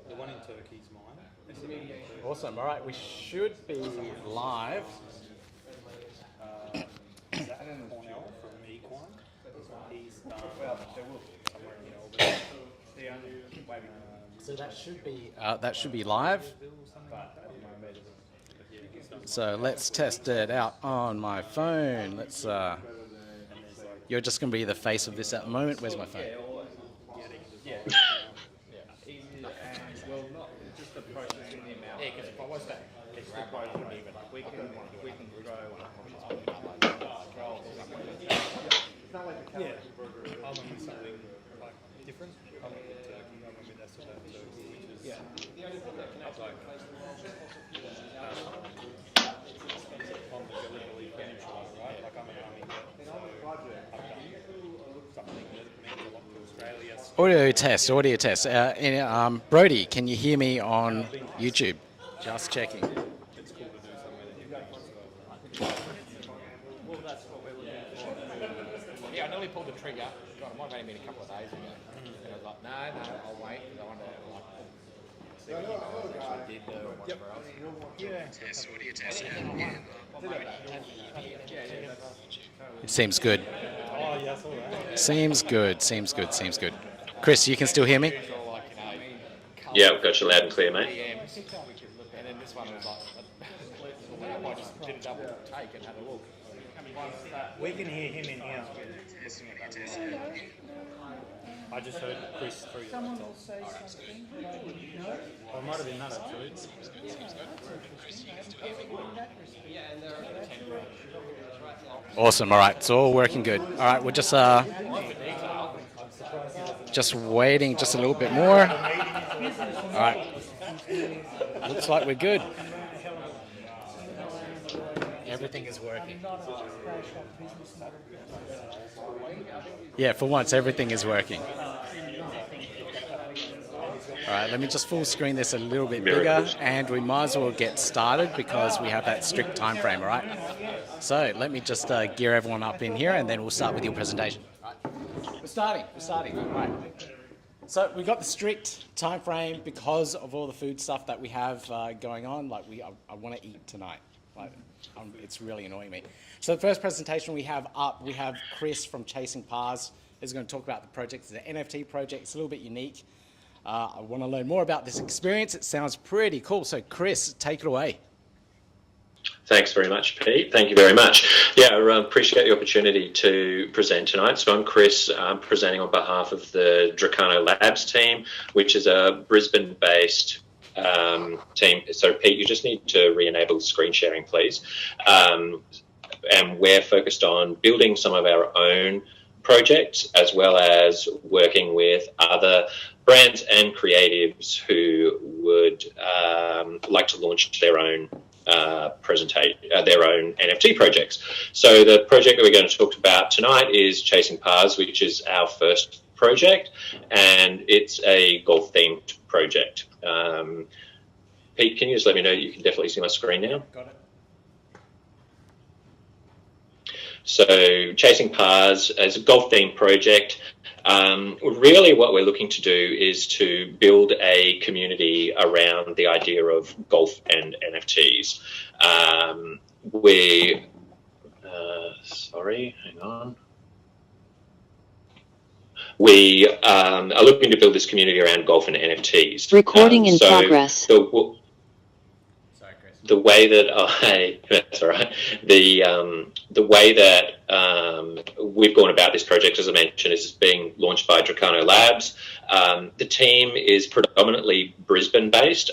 The one in Turkey's mine. Awesome. All right, we should be live. Is that Cornell from Equine? He's somewhere in Melbourne. So that should be live. So let's test it out on my phone. Let's. You're just going to be the face of this at the moment. Where's my phone? Yeah. Well, not just the process in the amount. Yeah, because if I was that, it's the growth wouldn't even. We can grow. Yeah. I went with something like different. I went with turkey. I went with that sort of turkey, which is on the Gallipoli Peninsula, right? Like I'm an army vet, so I've done something that means a lot to Australia. Audio test. Brody, can you hear me on YouTube? Just checking. It's cool to do something that you've done. Well, that's what we're looking for. Yeah, I nearly pulled the trigger. God, it might have only been a couple of days ago. And I was like, no, I'll wait because I want to see what you guys actually did or whatever else. It seems good. Oh, yeah, I saw that. Seems good. Chris, you can still hear me? Yeah, I've got you loud and clear, mate. And then this one was like, I just did a double take and had a look. We can hear him in here. I just heard Chris through your Someone laptop. will say something that I didn't know. Or it might have been that actually. Awesome. All right, it's all working good. All right, we're just waiting just a little bit more. All right, looks like we're good. Everything is working. Yeah, for once, everything is working. All right, let me just full screen this a little bit bigger, and we might as well get started because we have that strict time frame, all right? So let me just gear everyone up in here, and then we'll start with your presentation. All right. We're starting. All right. So we've got the strict time frame because of all the food stuff that we have going on. Like I want to eat tonight. Like, it's really annoying me. So the first presentation we have up, we have Chris from Chasing Pars is going to talk about the project. It's an NFT project. It's a little bit unique. I want to learn more about this experience. It sounds pretty cool. So Chris, take it away. Thanks very much, Pete. Thank you very much. Yeah, I appreciate the opportunity to present tonight. So I'm Chris, presenting on behalf of the Dracano Labs team, which is a Brisbane-based team. So Pete, you just need to re-enable screen sharing, please. And we're focused on building some of our own projects as well as working with other brands and creatives who would like to launch their own their own NFT projects. So the project that we're going to talk about tonight is Chasing Pars, which is our first project, and it's a golf themed project. Pete, can you just let me know you can definitely see my screen now? Got it. So Chasing Pars is a golf themed project. Really what we're looking to do is to build a community around the idea of golf and NFTs. Sorry, hang on. We are looking to build this community around golf and NFTs. Recording in progress. The way that that's all right. The way that we've gone about this project, as I mentioned, is being launched by Dracano Labs. The team is predominantly Brisbane-based.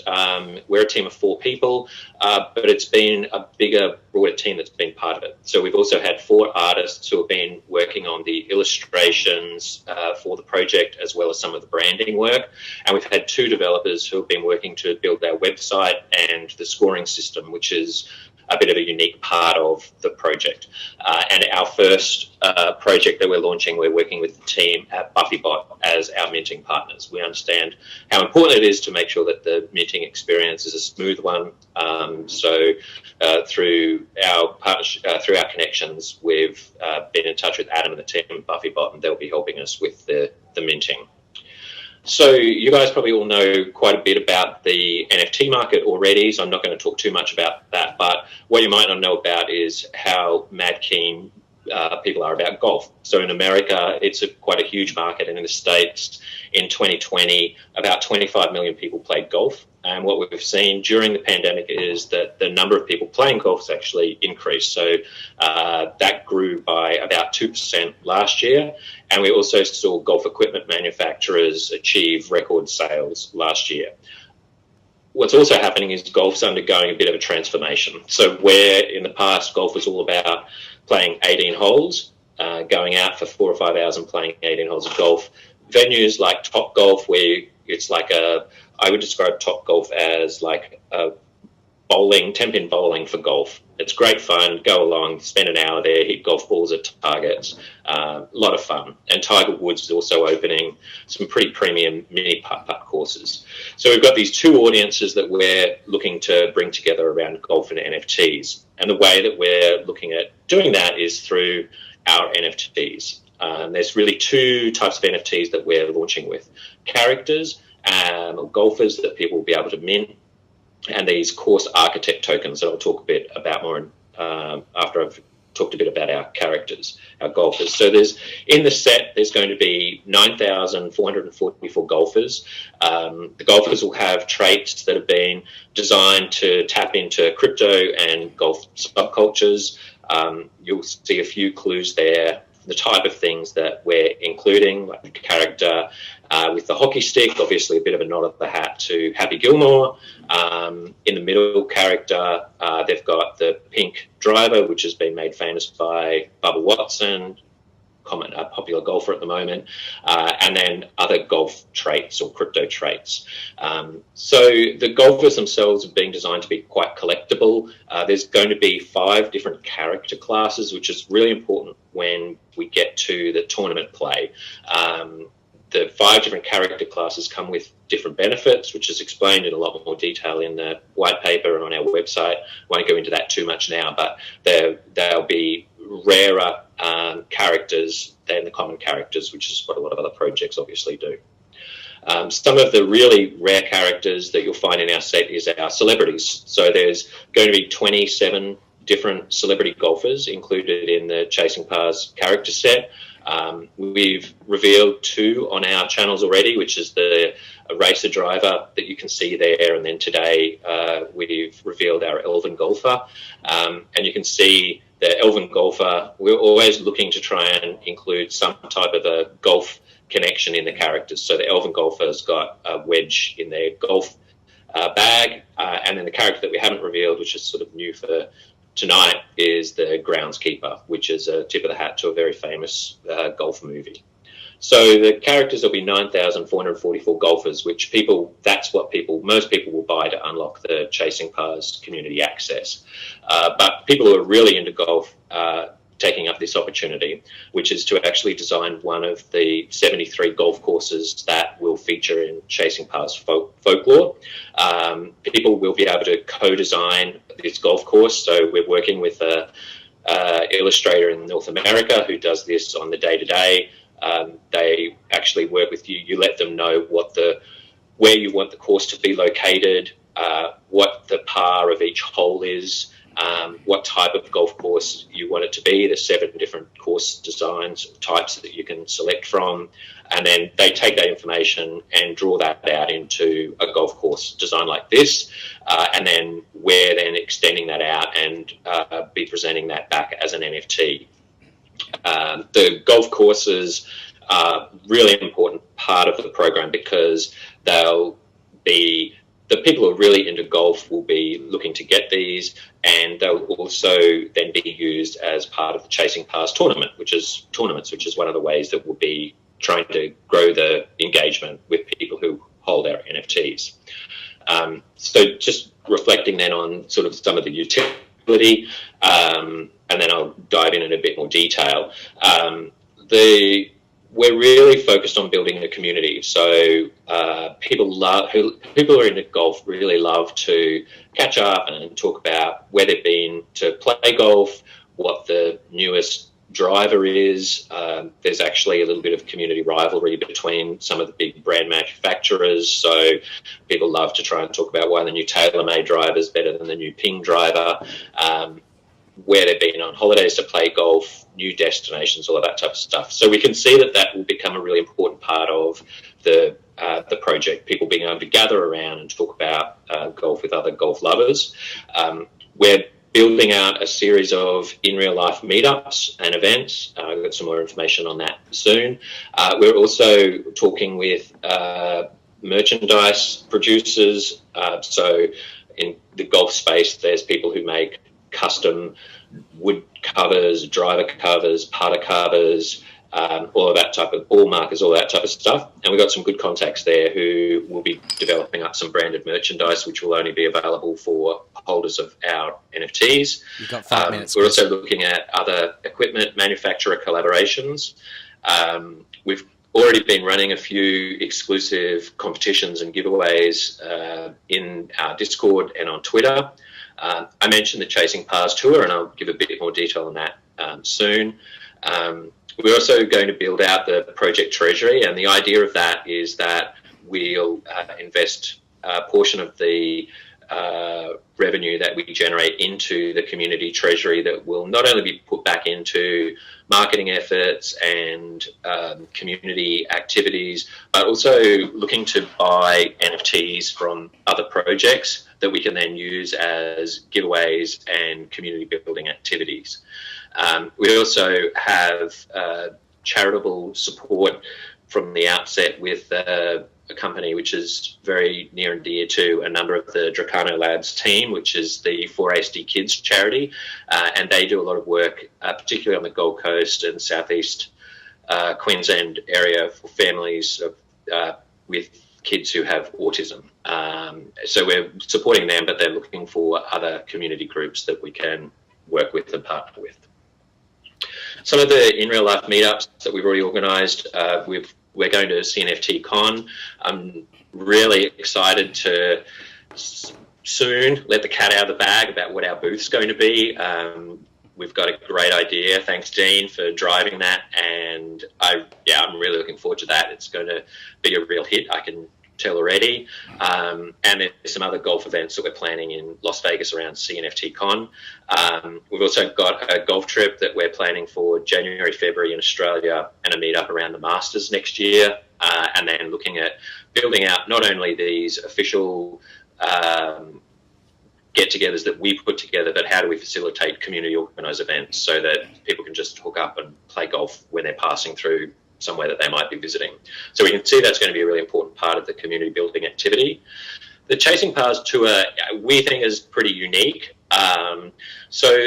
We're a team of 4 people, but it's been a bigger, broader team that's been part of it. So we've also had 4 artists who have been working on the illustrations for the project, as well as some of the branding work. And we've had 2 developers who have been working to build our website and the scoring system, which is a bit of a unique part of the project. And our first project that we're launching, we're working with the team at BuffyBot as our minting partners. We understand how important it is to make sure that the minting experience is a smooth one. So through our connections, we've been in touch with Adam and the team at BuffyBot, and they'll be helping us with the minting. So you guys probably all know quite a bit about the NFT market already, so I'm not going to talk too much about that. But what you might not know about is how mad keen people are about golf. So in America, it's quite a huge market, and in the States, in 2020, about 25 million people played golf. And what we've seen during the pandemic is that the number of people playing golf has actually increased. So that grew by about 2% last year. And we also saw golf equipment manufacturers achieve record sales last year. What's also happening is golf's undergoing a bit of a transformation. So where in the past golf was all about playing 18 holes, going out for 4 or 5 hours and playing 18 holes of golf, venues like Top Golf, where it's like I would describe Top Golf as like a bowling, 10-pin bowling for golf. It's great fun. Go along, spend an hour there, hit golf balls at targets. A lot of fun. And Tiger Woods is also opening some pretty premium mini putt-putt courses. So we've got these two audiences that we're looking to bring together around golf and NFTs. And the way that we're looking at doing that is through our NFTs. There's really two types of NFTs that we're launching with. Characters, or golfers that people will be able to mint, and these course architect tokens that I'll talk a bit about more after I've talked a bit about our characters, our golfers. So in the set, there's going to be 9,444 golfers. The golfers will have traits that have been designed to tap into crypto and golf subcultures. You'll see a few clues there, the type of things that we're including, like the character with the hockey stick, obviously a bit of a nod of the hat to Happy Gilmore. In the middle character, they've got the pink driver, which has been made famous by Bubba Watson, a popular golfer at the moment, and then other golf traits or crypto traits. So the golfers themselves are being designed to be quite collectible. There's going to be 5 different character classes, which is really important when we get to the tournament play. The 5 different character classes come with different benefits, which is explained in a lot more detail in the white paper and on our website. I won't go into that too much now, but they'll be rarer characters than the common characters, which is what a lot of other projects obviously do. Some of the really rare characters that you'll find in our set is our celebrities. So there's going to be 27 different celebrity golfers included in the Chasing Pars character set. We've revealed 2 on our channels already, which is the racer driver that you can see there, and then today we've revealed our elven golfer. And you can see the elven golfer, we're always looking to try and include some type of a golf connection in the characters. So the elven golfer's got a wedge in their golf bag, and then the character that we haven't revealed, which is sort of new for tonight, is the groundskeeper, which is a tip of the hat to a very famous golf movie. So the characters will be 9,444 golfers, which most people will buy to unlock the Chasing Pars community access. But people who are really into golf taking up this opportunity, which is to actually design one of the 73 golf courses that will feature in Chasing Pars folklore. People will be able to co-design this golf course. So we're working with an illustrator in North America who does this on the day-to-day. They actually work with you. You let them know where you want the course to be located, what the par of each hole is, what type of golf course you want it to be. There's 7 different course designs, types that you can select from, and then they take that information and draw that out into a golf course design like this, and then we're then extending that out and be presenting that back as an NFT. The golf courses are really important part of the program because they'll be the people who are really into golf will be looking to get these, and they'll also then be used as part of the Chasing Pars tournaments, which is one of the ways that we'll be trying to grow the engagement with people who hold our NFTs. So just reflecting then on sort of some of the utility, and then I'll dive in a bit more detail. We're really focused on building a community. So people who are into golf really love to catch up and talk about where they've been to play golf, what the newest driver is there's actually a little bit of community rivalry between some of the big brand manufacturers. So people love to try and talk about why the new TaylorMade driver is better than the new Ping driver, where they've been on holidays to play golf, new destinations, all of that type of stuff. So we can see that that will become a really important part of the project, people being able to gather around and talk about golf with other golf lovers. We're building out a series of in real life meetups and events. We've got some more information on that soon. We're also talking with merchandise producers. So in the golf space, there's people who make custom wood covers, driver covers, putter covers, all of that type of ball markers, all that type of stuff. And we've got some good contacts there who will be developing up some branded merchandise, which will only be available for holders of our NFTees. You've got 5 minutes. We're also looking at other equipment manufacturer collaborations. We've already been running a few exclusive competitions and giveaways in our Discord and on Twitter. I mentioned the Chasing Pars tour, and I'll give a bit more detail on that soon. We're also going to build out the project treasury, and the idea of that is that we'll invest a portion of the revenue that we generate into the community treasury that will not only be put back into marketing efforts and community activities, but also looking to buy NFTs from other projects that we can then use as giveaways and community building activities. We also have charitable support from the outset with a company which is very near and dear to a number of the Dracano Labs team, which is the 4ASD Kids charity. And they do a lot of work, particularly on the Gold Coast and Southeast Queensland area for families with kids who have autism. So we're supporting them, but they're looking for other community groups that we can work with and partner with. Some of the in real life meetups that we've already organised, we're going to CNFT Con. I'm really excited to soon let the cat out of the bag about what our booth's going to be. We've got a great idea. Thanks, Dean, for driving that. And I'm really looking forward to that. It's going to be a real hit, I can tell already. And there's some other golf events that we're planning in Las Vegas around CNFT Con. We've also got a golf trip that we're planning for January, February in Australia, and a meetup around the Masters next year. And then looking at building out not only these official get-togethers that we put together, but how do we facilitate community organised events so that people can just hook up and play golf when they're passing through somewhere that they might be visiting. So we can see that's going to be a really important part of the community building activity. The Chasing Pars tour, we think, is pretty unique. So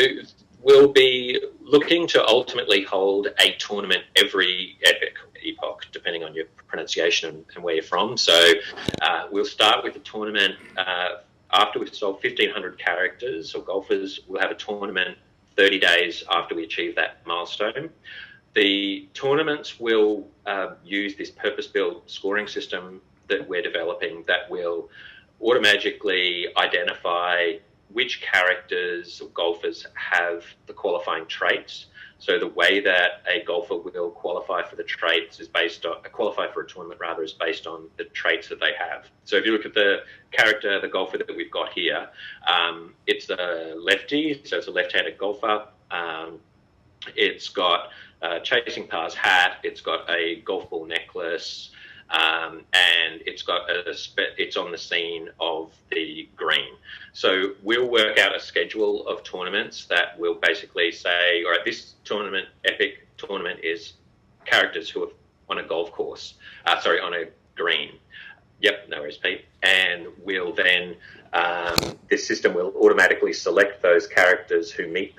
we'll be looking to ultimately hold a tournament every epoch, depending on your pronunciation and where you're from. So we'll start with a tournament after we've sold 1,500 characters or golfers. We'll have a tournament 30 days after we achieve that milestone. The tournaments will use this purpose-built scoring system that we're developing that will automatically identify which characters or golfers have the qualifying traits. So the way that a golfer will qualify for the traits is based on, qualify for a tournament rather, is based on the traits that they have. So if you look at the character, the golfer that we've got here, it's a lefty, so it's a left-handed golfer. It's got a Chasing Pars hat, it's got a golf ball necklace, and it's on the scene of the green. So we'll work out a schedule of tournaments that will basically say, all right, this tournament, epic tournament, is characters who are on a golf course, on a green. Yep, no worries, Pete. And we'll then, this system will automatically select those characters who meet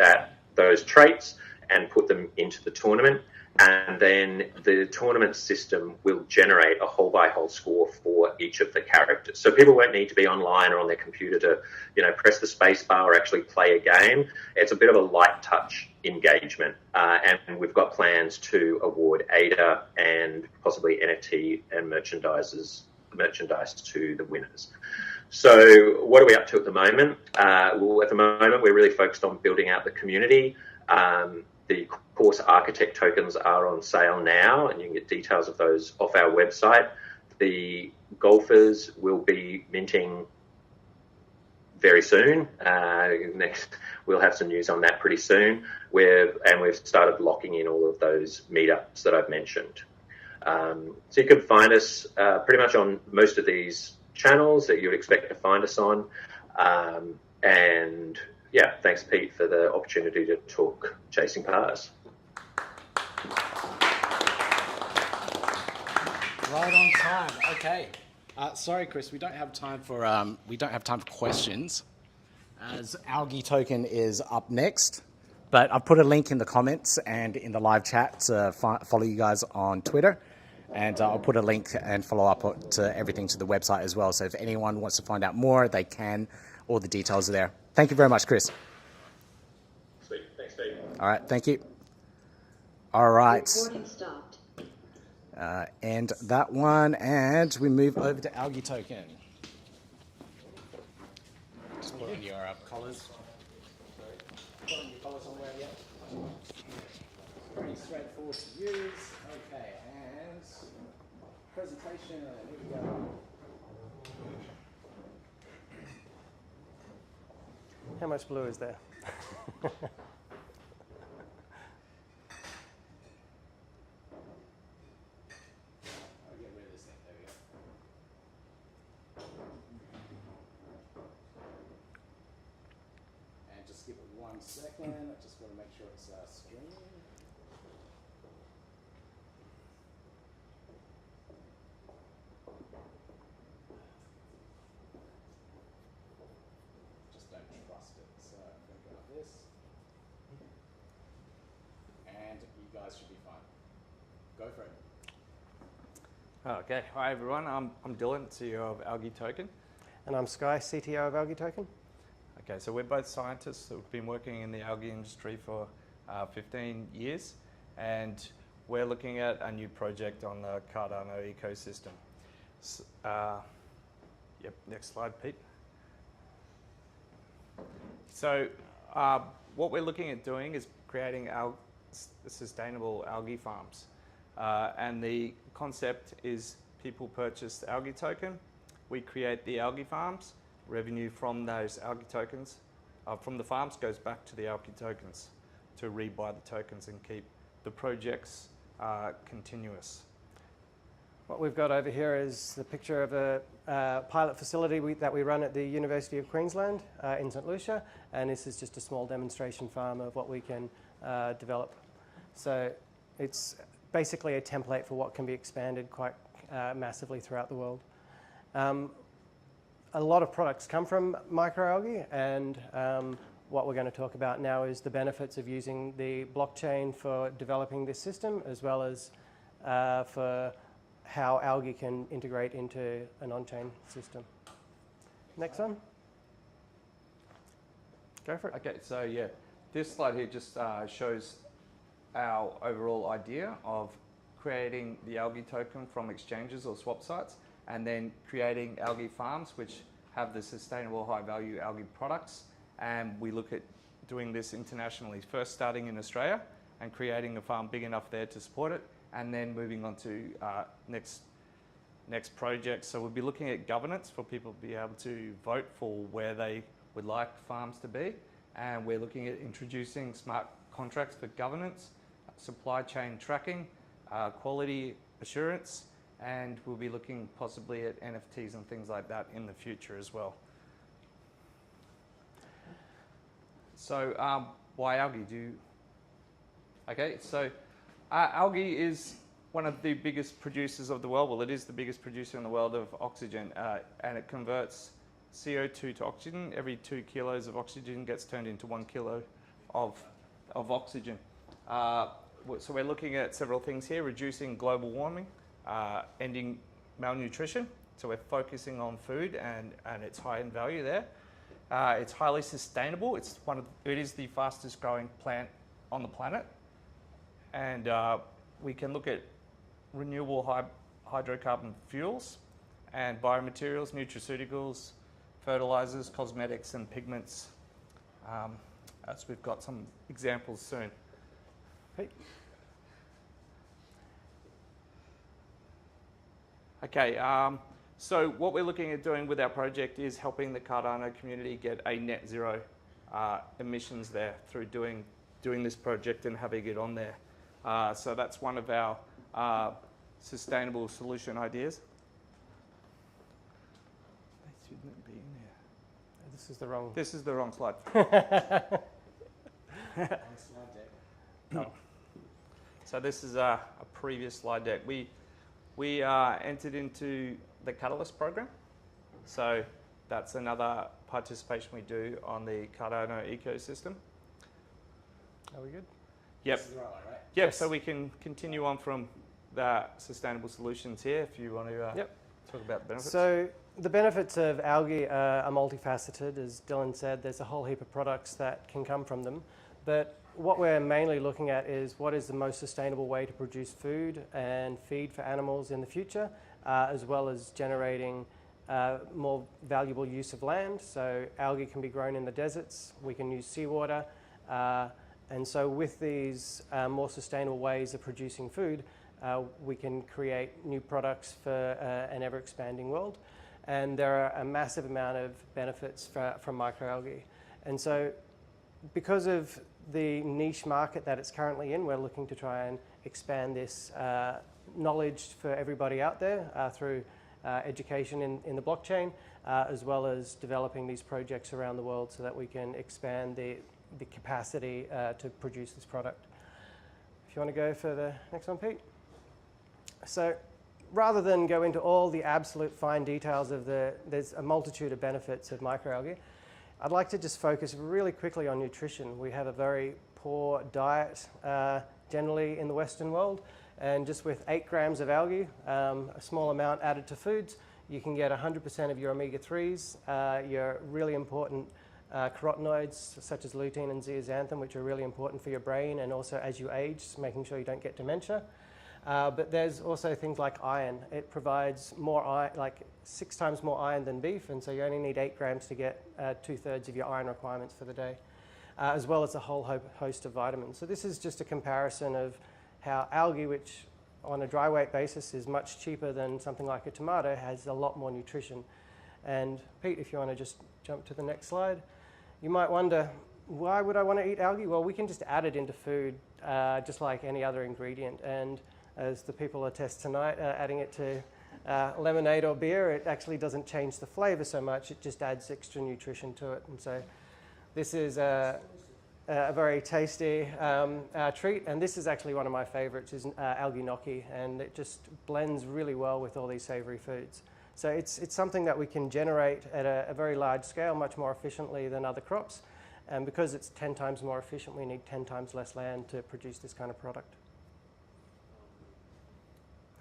those traits and put them into the tournament. And then the tournament system will generate a hole-by-hole score for each of the characters. So people won't need to be online or on their computer to, press the space bar or actually play a game. It's a bit of a light touch engagement. And we've got plans to award ADA and possibly NFT and merchandise to the winners. So what are we up to at the moment? Well, at the moment, we're really focused on building out the community. The course architect tokens are on sale now, and you can get details of those off our website. The golfers will be minting very soon. We'll have some news on that pretty soon. We've started locking in all of those meetups that I've mentioned. So you can find us pretty much on most of these channels that you would expect to find us on. And yeah, thanks Pete for the opportunity to talk chasing Pars. Right on time. Okay. Sorry, Chris, we don't have time for questions, as Algae Token is up next. But I've put a link in the comments and in the live chat to follow you guys on Twitter, and I'll put a link and follow up to everything to the website as well. So if anyone wants to find out more, they can. All the details are there. Thank you very much, Chris. Sweet. Thanks, Pete. All right. Thank you. All right. Recording stopped. End that one, and we move over to Algae Token. Just put on your collars. Put on your collars on where yet. Pretty straightforward to use. Okay, and presentation. Here we go. How much blue is there? Just give it 1 second. I just want to make sure it's streaming. Just don't trust it. So I'm going to go like this. And you guys should be fine. Go for it. Okay, hi everyone. I'm Dylan, CEO of Algae Token. And I'm Sky, CTO of Algae Token. Okay, so we're both scientists who've been working in the algae industry for 15 years, and we're looking at a new project on the Cardano ecosystem. Yep, next slide, Pete. So what we're looking at doing is creating sustainable algae farms. And the concept is people purchase the algae token, we create the algae farms, revenue from those algae tokens, from the farms goes back to the algae tokens to rebuy the tokens and keep the projects continuous. What we've got over here is the picture of a pilot facility that we run at the University of Queensland in St Lucia, and this is just a small demonstration farm of what we can develop. So it's basically a template for what can be expanded quite massively throughout the world. A lot of products come from microalgae, and what we're going to talk about now is the benefits of using the blockchain for developing this system, as well as for how algae can integrate into an on-chain system. Next one. Go for it. Okay, so yeah, this slide here just shows our overall idea of creating the algae token from exchanges or swap sites, and then creating algae farms which have the sustainable high-value algae products. And we look at doing this internationally, first starting in Australia and creating a farm big enough there to support it, and then moving on to next projects. So we'll be looking at governance for people to be able to vote for where they would like farms to be. And we're looking at introducing smart contracts for governance, supply chain tracking, quality assurance, and we'll be looking possibly at NFTees and things like that in the future as well. So why algae? Okay, so algae is one of the biggest producers of the world. Well, it is the biggest producer in the world of oxygen, and it converts CO2 to oxygen. Every 2 kilos of oxygen gets turned into 1 kilo of oxygen. So we're looking at several things here: reducing global warming, ending malnutrition. So we're focusing on food, and it's high in value there. It's highly sustainable. It is the fastest growing plant on the planet, and we can look at renewable hydrocarbon fuels and biomaterials, nutraceuticals, fertilizers, cosmetics, and pigments, as we've got some examples soon. Pete? Okay, so what we're looking at doing with our project is helping the Cardano community get a net zero emissions there through doing this project and having it on there. So that's one of our sustainable solution ideas. They shouldn't be in there. This is the wrong. This is the wrong slide. Oh. So this is a previous slide deck. We entered into the Catalyst program. So that's another participation we do on the Cardano ecosystem. Are we good? Yep. This is the right way, right? Yep, Yes. so we can continue on from the sustainable solutions here if you want to talk about the benefits. So the benefits of algae are multifaceted. As Dylan said, there's a whole heap of products that can come from them. But what we're mainly looking at is what is the most sustainable way to produce food and feed for animals in the future, as well as generating more valuable use of land. So algae can be grown in the deserts. We can use seawater. And so with these more sustainable ways of producing food, we can create new products for an ever-expanding world. And there are a massive amount of benefits from microalgae. And so because of the niche market that it's currently in, we're looking to try and expand this knowledge for everybody out there through education in the blockchain, as well as developing these projects around the world so that we can expand the capacity to produce this product. If you want to go for the next one, Pete. So rather than go into all the absolute fine details of there's a multitude of benefits of microalgae, I'd like to just focus really quickly on nutrition. We have a very poor diet generally in the Western world, and just with 8 grams of algae, a small amount added to foods, you can get 100% of your omega-3s, your really important carotenoids such as lutein and zeaxanthin, which are really important for your brain and also as you age, making sure you don't get dementia. But there's also things like iron. It provides more iron, like 6 times more iron than beef, and so you only need 8 grams to get 2/3 of your iron requirements for the day, as well as a whole host of vitamins. So this is just a comparison of how algae, which on a dry weight basis is much cheaper than something like a tomato, has a lot more nutrition. And Pete, if you want to just jump to the next slide, you might wonder, why would I want to eat algae? Well, we can just add it into food just like any other ingredient. And as the people attest tonight, adding it to lemonade or beer, it actually doesn't change the flavor so much, it just adds extra nutrition to it. And so this is a very tasty treat, and this is actually one of my favorites, is algae gnocchi, and it just blends really well with all these savory foods. So it's something that we can generate at a very large scale, much more efficiently than other crops, and because it's 10 times more efficient, we need 10 times less land to produce this kind of product.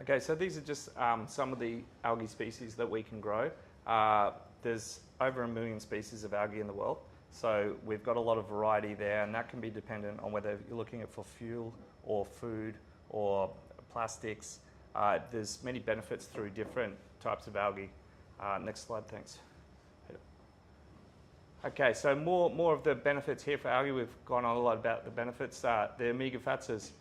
Okay, so these are just some of the algae species that we can grow. There's over 1 million species of algae in the world, so we've got a lot of variety there, and that can be dependent on whether you're looking at for fuel or food or plastics. There's many benefits through different types of algae. Next slide, thanks. Okay, so more of the benefits here for algae. We've gone on a lot about the benefits. The omega fats, as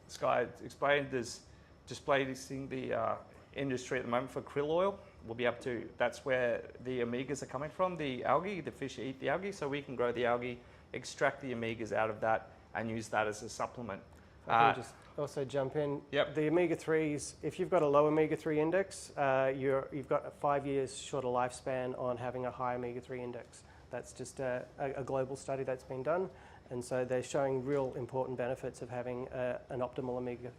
Sky explained, there's displacing the industry at the moment for krill oil. We'll be up to, that's where the omegas are coming from, the algae, the fish eat the algae, so we can grow the algae, extract the omegas out of that, and use that as a supplement. I can just also jump in. Yep. The omega-3s, if you've got a low omega-3 index, you've got a 5 years shorter lifespan on having a high omega-3 index. That's just a global study that's been done, and so they're showing real important benefits of having an optimal omega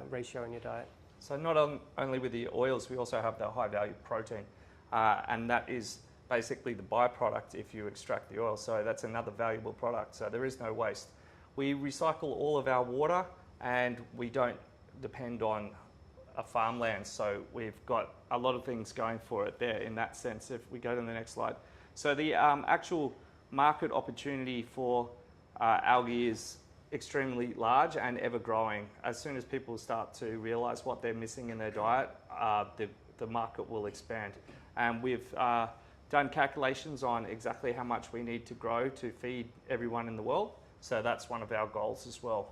ratio in your diet. So not only with the oils, we also have the high value protein, and that is basically the byproduct if you extract the oil. So that's another valuable product. So there is no waste. We recycle all of our water, and we don't depend on a farmland. So we've got a lot of things going for it there in that sense. If we go to the next slide. So the actual market opportunity for algae is extremely large and ever growing. As soon as people start to realize what they're missing in their diet, the market will expand. And we've done calculations on exactly how much we need to grow to feed everyone in the world. So that's one of our goals as well.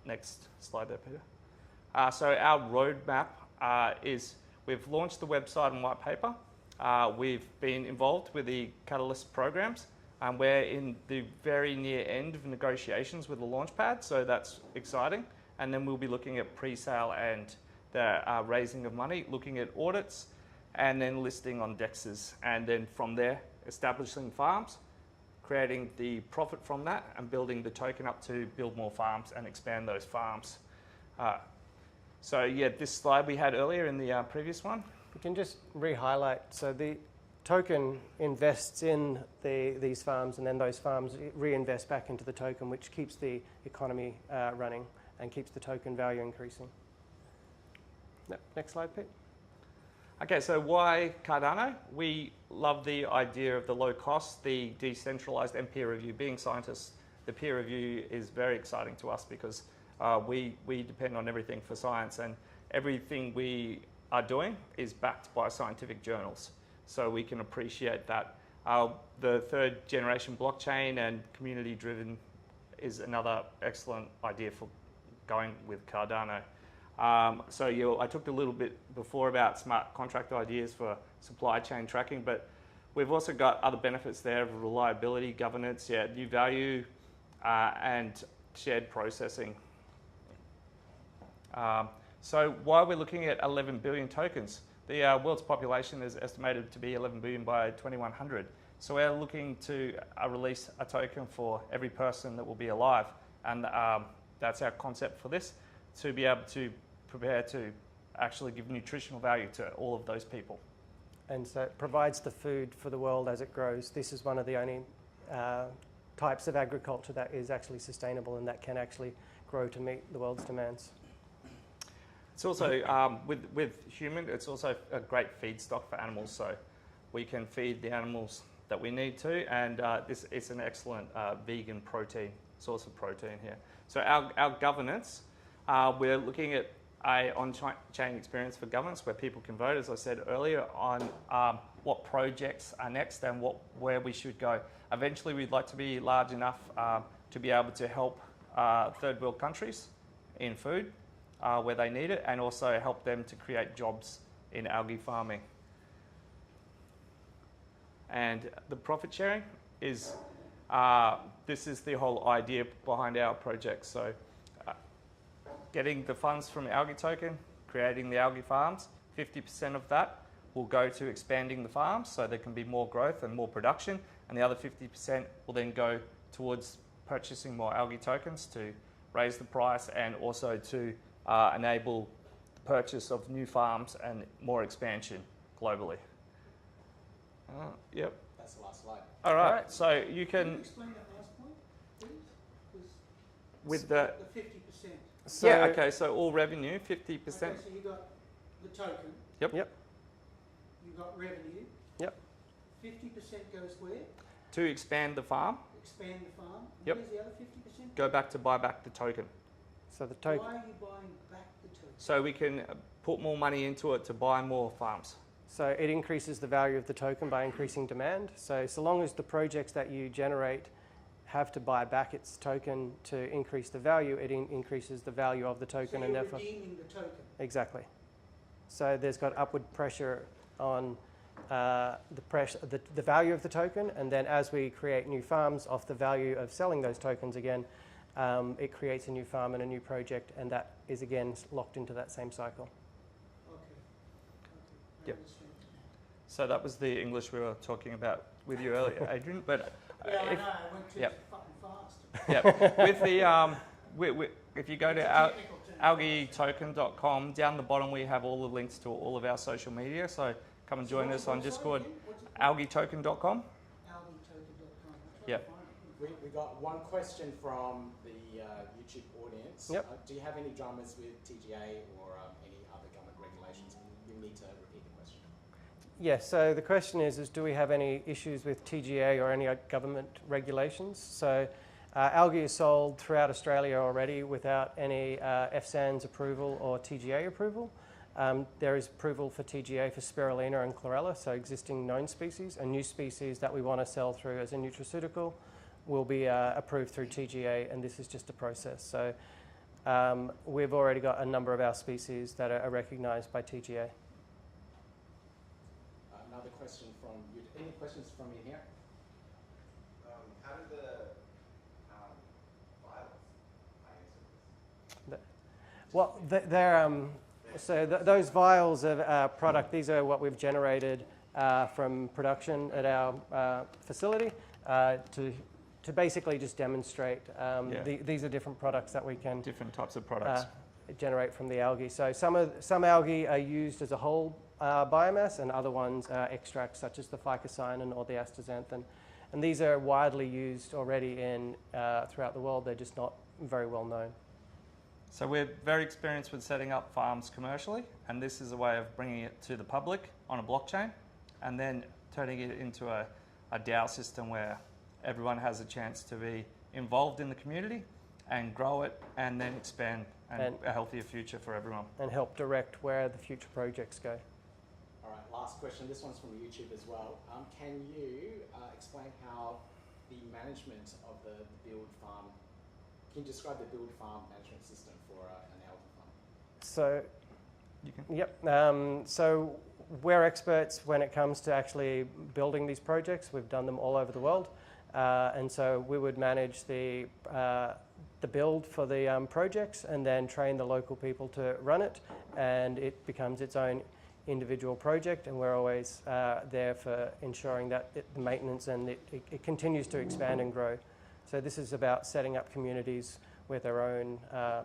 Next slide there, Peter. So our roadmap is we've launched the website and white paper. We've been involved with the Catalyst programs. We're in the very near end of negotiations with the Launchpad, so that's exciting. And then we'll be looking at pre-sale and the raising of money, looking at audits, and then listing on DEXs. And then from there, establishing farms, creating the profit from that, and building the token up to build more farms and expand those farms. So yeah, this slide we had earlier in the previous one. We can just re-highlight. So the token invests in these farms, and then those farms reinvest back into the token, which keeps the economy running and keeps the token value increasing. Yep. Next slide, Pete. Okay, so why Cardano? We love the idea of the low cost, the decentralized and peer review. Being scientists, the peer review is very exciting to us because we depend on everything for science, and everything we are doing is backed by scientific journals. So we can appreciate that. The third generation blockchain and community driven is another excellent idea for going with Cardano. I talked a little bit before about smart contract ideas for supply chain tracking, but we've also got other benefits there of reliability, governance, new value, and shared processing. So why we're looking at 11 billion tokens? The world's population is estimated to be 11 billion by 2100. So we're looking to release a token for every person that will be alive. And that's our concept for this, to be able to prepare to actually give nutritional value to all of those people. And so it provides the food for the world as it grows. This is one of the only types of agriculture that is actually sustainable and that can actually grow to meet the world's demands. It's also, with human, it's also a great feedstock for animals, so we can feed the animals that we need to, and it's an excellent vegan protein, source of protein here. So our governance, we're looking at a on-chain experience for governance where people can vote, as I said earlier, on what projects are next and where we should go. Eventually, we'd like to be large enough to be able to help third world countries in food where they need it, and also help them to create jobs in algae farming. And the profit sharing is, this is the whole idea behind our project. So getting the funds from Algae Token, creating the algae farms, 50% of that will go to expanding the farms so there can be more growth and more production, and the other 50% will then go towards purchasing more algae tokens to raise the price and also to enable the purchase of new farms and more expansion globally. Yep. That's the last slide. All right, so you Can you can, explain that last point, please? 'Cause with the, the 50%. So, yeah, okay, so all revenue, 50%. Okay, so you got the token. Yep. Yep. You got revenue. Yep. 50% goes where? To expand the farm, Expand the farm. And Yep. where's the other 50%? go back to buy back the token. So the token. Why are you buying back the token? So we can put more money into it to buy more farms. So it increases the value of the token by increasing demand. So long as the projects that you generate have to buy back its token to increase the value, it increases the value of the token, So and you're therefore redeeming the token. exactly. So there's got upward pressure on the value of the token, and then as we create new farms off the value of selling those tokens again, it creates a new farm and a new project, and that is again locked into that same cycle. Okay. Yep. I understand. So that was the English we were talking about with you earlier, Adrian. But Yeah, I know. I went too Yep. fucking fast. yeah, with the if you go to It's a our technical term. algaetoken.com, down the bottom we have all the links to all of our social media. So come and join us on Discord. Algaetoken.com. Algaetoken.com. Yep. We got one question from the YouTube audience. Yep. Do you have any dramas with TGA or any other government regulations? You need to repeat the question. Yes, so the question is do we have any issues with TGA or any government regulations? So algae is sold throughout Australia already without any FSANZ approval or TGA approval. There is approval for TGA for spirulina and chlorella, so existing known species, and new species that we want to sell through as a nutraceutical will be approved through TGA, and this is just a process. So we've already got a number of our species that are recognised by TGA. Another question from you. Any questions from you here? How do the files tie into this? Well, those vials of product, these are what we've generated from production at our facility to basically just demonstrate. These are different products that we can Different types of products. generate from the algae. So some algae are used as a whole biomass, and other ones are extracts such as the phycocyanin or the astaxanthin. And these are widely used already throughout the world. They're just not very well known. So we're very experienced with setting up farms commercially, and this is a way of bringing it to the public on a blockchain, and then turning it into a DAO system where everyone has a chance to be involved in the community and grow it and then expand and a healthier future for everyone. And help direct where the future projects go. All right, last question. This one's from YouTube as well. Can you explain how the management of the build farm, can you describe the build farm management system for an algae farm? So, You can. yep. So we're experts when it comes to actually building these projects. We've done them all over the world. And so we would manage the build for the projects and then train the local people to run it, and it becomes its own individual project, and we're always there for ensuring that the maintenance and it continues to expand and grow. So this is about setting up communities with their own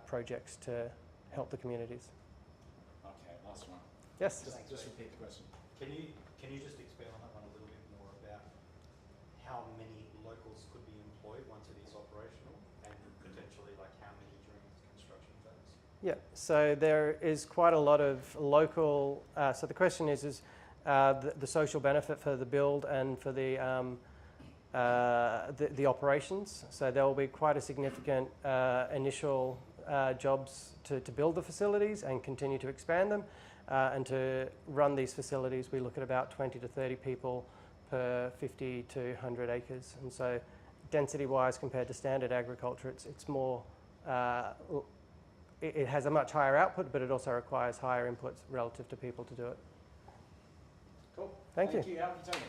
projects to help the communities. Okay, last one. Yes? Just repeat the question. Can you just expand on that one a little bit more about how many locals could be employed once it is operational, and potentially like how many during the construction phase? Yeah, so there is quite a lot of local, so the question is the social benefit for the build and for the operations. So there will be quite a significant initial jobs to build the facilities and continue to expand them. And to run these facilities, we look at about 20 to 30 people per 50 to 100 acres. And so density-wise, compared to standard agriculture, it's more, it has a much higher output, but it also requires higher inputs relative to people to do it. Cool. Thank you. Thank you, Algae Token.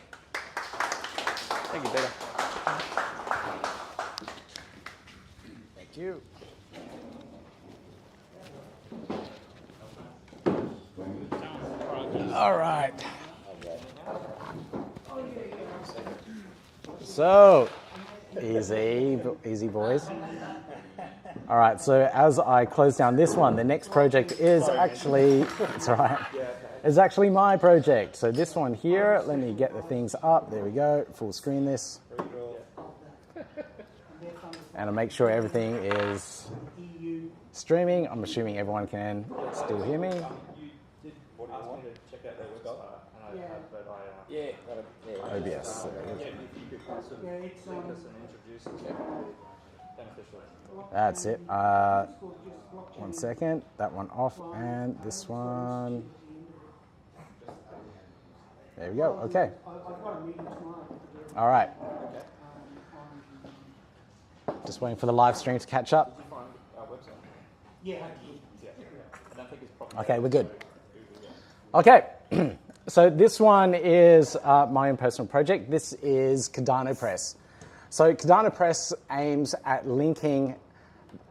Thank you, Peter. Thank you. All right. So, easy boys. All right, so as I close down this one, the next project is actually, it's all right, is actually my project. So this one here, let me get the things up. There we go, full screen this. And I'll make sure everything is streaming. I'm assuming everyone can still hear me. OBS. That's it. 1 second. That one off, and this one. There we go. Okay. All right. Just waiting for the live stream to catch up. Okay, we're good. Okay. So this one is my own personal project. This is CardanoPress. So CardanoPress aims at linking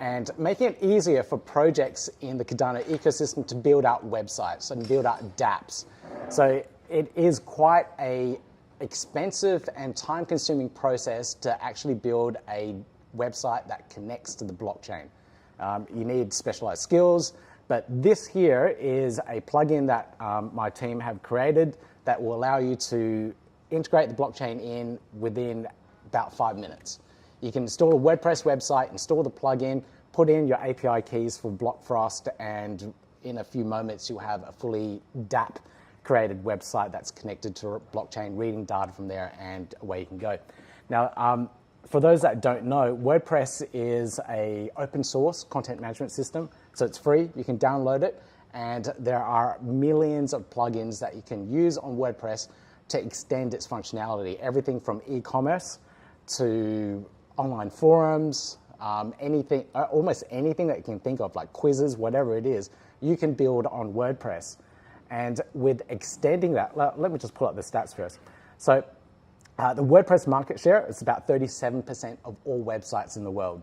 and making it easier for projects in the Cardano ecosystem to build out websites and build out dApps. So it is quite a expensive and time-consuming process to actually build a website that connects to the blockchain. You need specialized skills, but this here is a plugin that my team have created that will allow you to integrate the blockchain in within about 5 minutes. You can install a WordPress website, install the plugin, put in your API keys for BlockFrost, and in a few moments you'll have a fully dApp created website that's connected to a blockchain, reading data from there, and away you can go. Now, for those that don't know, WordPress is an open source content management system, so it's free. You can download it, and there are millions of plugins that you can use on WordPress to extend its functionality. Everything from e-commerce to online forums, anything, almost anything that you can think of, like quizzes, whatever it is, you can build on WordPress. And with extending that, let me just pull up the stats first. So the WordPress market share is about 37% of all websites in the world.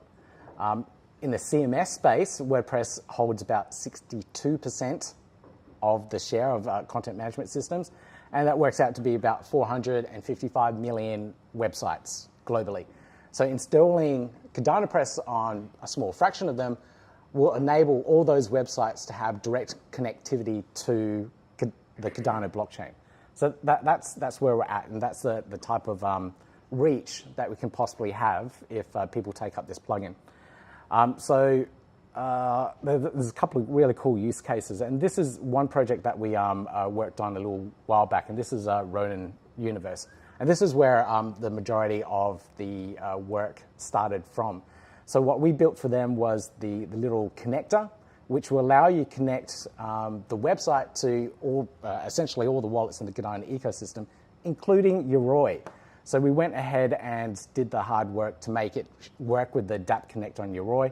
In the CMS space, WordPress holds about 62% of the share of content management systems, and that works out to be about 455 million websites globally. So installing Kadana Press on a small fraction of them will enable all those websites to have direct connectivity to the Cardano blockchain. So that's where we're at, and that's the type of reach that we can possibly have if people take up this plugin. There's a couple of really cool use cases, and this is one project that we worked on a little while back, and this is Ronin Universe. And this is where the majority of the work started from. So what we built for them was the little connector, which will allow you to connect the website to essentially all the wallets in the Kadana ecosystem, including Yoroi. So we went ahead and did the hard work to make it work with the DApp connector on Yoroi,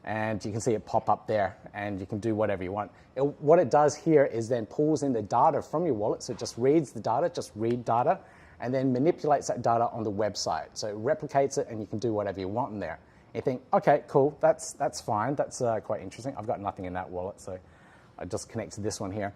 and you can see it pop up there, and you can do whatever you want. What it does here is then pulls in the data from your wallet, so it just reads the data, just read data, and then manipulates that data on the website. So it replicates it, and you can do whatever you want in there. You think, okay, cool, that's fine, that's quite interesting. I've got nothing in that wallet, so I just connected this one here.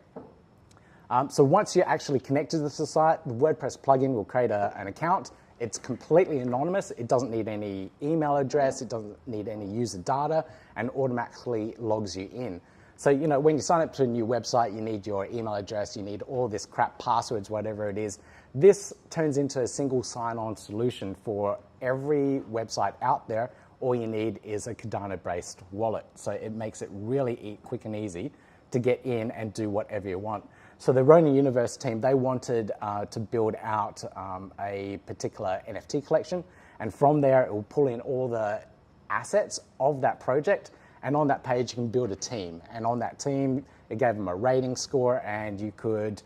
So once you're actually connected to the site, the WordPress plugin will create an account. It's completely anonymous. It doesn't need any email address. It doesn't need any user data, and automatically logs you in. So, when you sign up to a new website, you need your email address. You need all this crap passwords, whatever it is. This turns into a single sign-on solution for every website out there. All you need is a Cardano-based wallet. So it makes it really quick and easy to get in and do whatever you want. So the Ronin Universe team, they wanted to build out a particular NFT collection, and from there it will pull in all the assets of that project, and on that page you can build a team, and on that team it gave them a rating score, and you could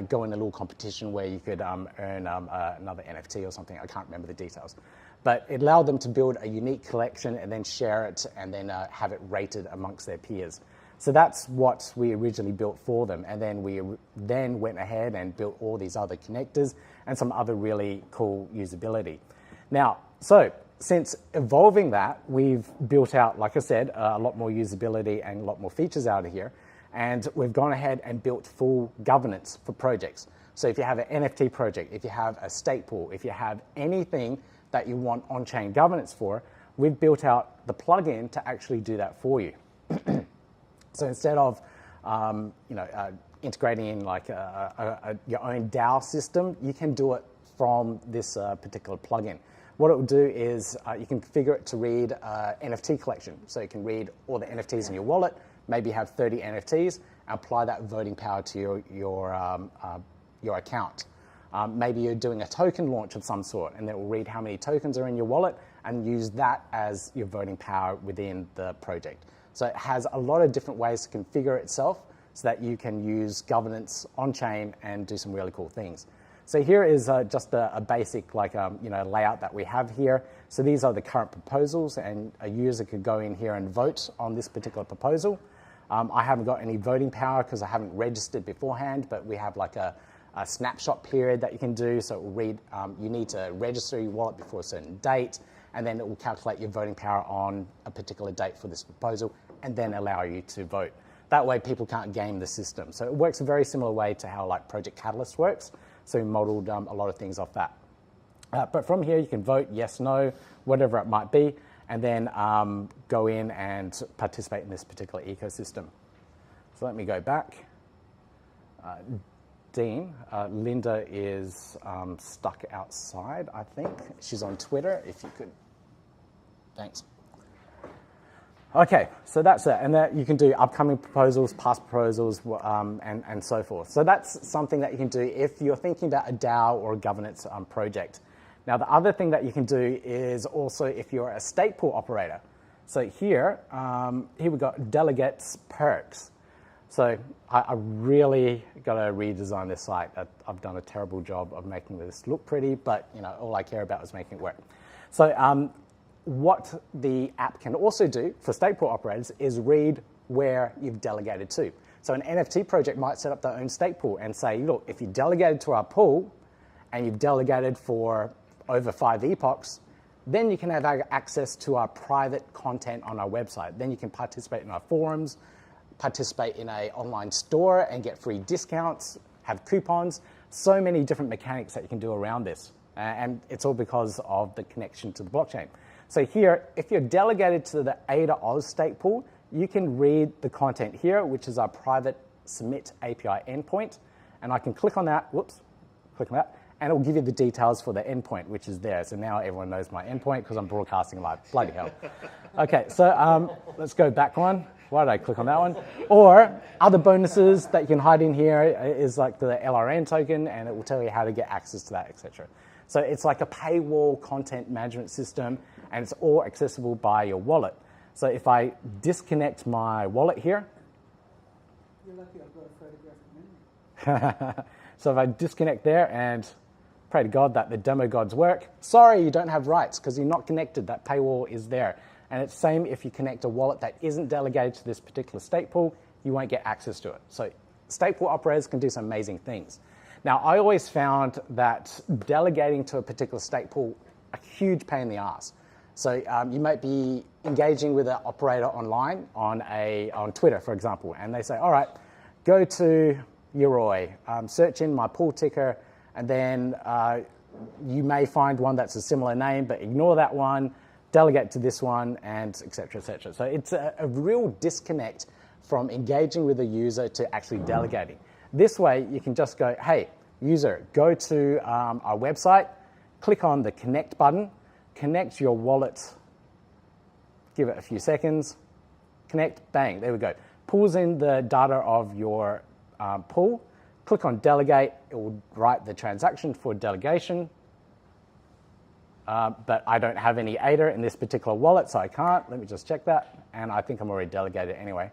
go in a little competition where you could earn another NFT or something. I can't remember the details. But it allowed them to build a unique collection and then share it and then have it rated amongst their peers. So that's what we originally built for them, and then we then went ahead and built all these other connectors and some other really cool usability. Now, so since evolving that, we've built out, like I said, a lot more usability and a lot more features out of here, and we've gone ahead and built full governance for projects. So if you have an NFT project, if you have a stake pool, if you have anything that you want on-chain governance for, we've built out the plugin to actually do that for you. So instead of integrating in like your own DAO system, you can do it from this particular plugin. What it will do is you can configure it to read NFT collection. So you can read all the NFTs in your wallet, maybe have 30 NFTs, and apply that voting power to your account. Maybe you're doing a token launch of some sort, and it will read how many tokens are in your wallet and use that as your voting power within the project. So it has a lot of different ways to configure itself so that you can use governance on-chain and do some really cool things. So here is just a basic layout that we have here. So these are the current proposals, and a user could go in here and vote on this particular proposal. I haven't got any voting power because I haven't registered beforehand, but we have like a snapshot period that you can do. So it will read, you need to register your wallet before a certain date, and then it will calculate your voting power on a particular date for this proposal, and then allow you to vote. That way people can't game the system. So it works a very similar way to how like Project Catalyst works. So we modeled a lot of things off that. But from here you can vote yes, no, whatever it might be, and then go in and participate in this particular ecosystem. So let me go back. Dean, Linda is stuck outside, I think. She's on Twitter, if you could. Thanks. Okay, so that's it. And that you can do upcoming proposals, past proposals, and so forth. So that's something that you can do if you're thinking about a DAO or a governance project. Now, the other thing that you can do is also if you're a stake pool operator. So here we've got delegates perks. So I really got to redesign this site. I've done a terrible job of making this look pretty, but all I care about is making it work. So what the app can also do for stake pool operators is read where you've delegated to. So an NFT project might set up their own stake pool and say, look, if you delegated to our pool and you've delegated for over 5 epochs, then you can have access to our private content on our website. Then you can participate in our forums, participate in an online store and get free discounts, have coupons, so many different mechanics that you can do around this. And it's all because of the connection to the blockchain. So here, if you're delegated to the ADA Oz stake pool, you can read the content here, which is our private submit API endpoint. And I can click on that, click on that, and it will give you the details for the endpoint, which is there. So now everyone knows my endpoint because I'm broadcasting live. Bloody hell. Okay, so let's go back one. Why did I click on that one? Or other bonuses that you can hide in here is like the LRN token, and it will tell you how to get access to that, etc. So it's like a paywall content management system, and it's all accessible by your wallet. So if I disconnect my wallet here, You're lucky I've got a photographic memory. so if I disconnect there and pray to God that the demo gods work, sorry, you don't have rights because you're not connected. That paywall is there. And it's the same if you connect a wallet that isn't delegated to this particular stake pool, you won't get access to it. So stake pool operators can do some amazing things. Now, I always found that delegating to a particular stake pool a huge pain in the ass. So you might be engaging with an operator online on Twitter, for example, and they say, all right, go to Yoroi, search in my pool ticker, and then you may find one that's a similar name, but ignore that one, delegate to this one, and et cetera, et cetera. So it's a real disconnect from engaging with a user to actually delegating. This way, you can just go, hey, user, go to our website, click on the connect button, connect your wallet, give it a few seconds, connect, bang, there we go. Pulls in the data of your pool, click on delegate, it will write the transaction for delegation, but I don't have any ADA in this particular wallet, so I can't. Let me just check that, and I think I'm already delegated anyway.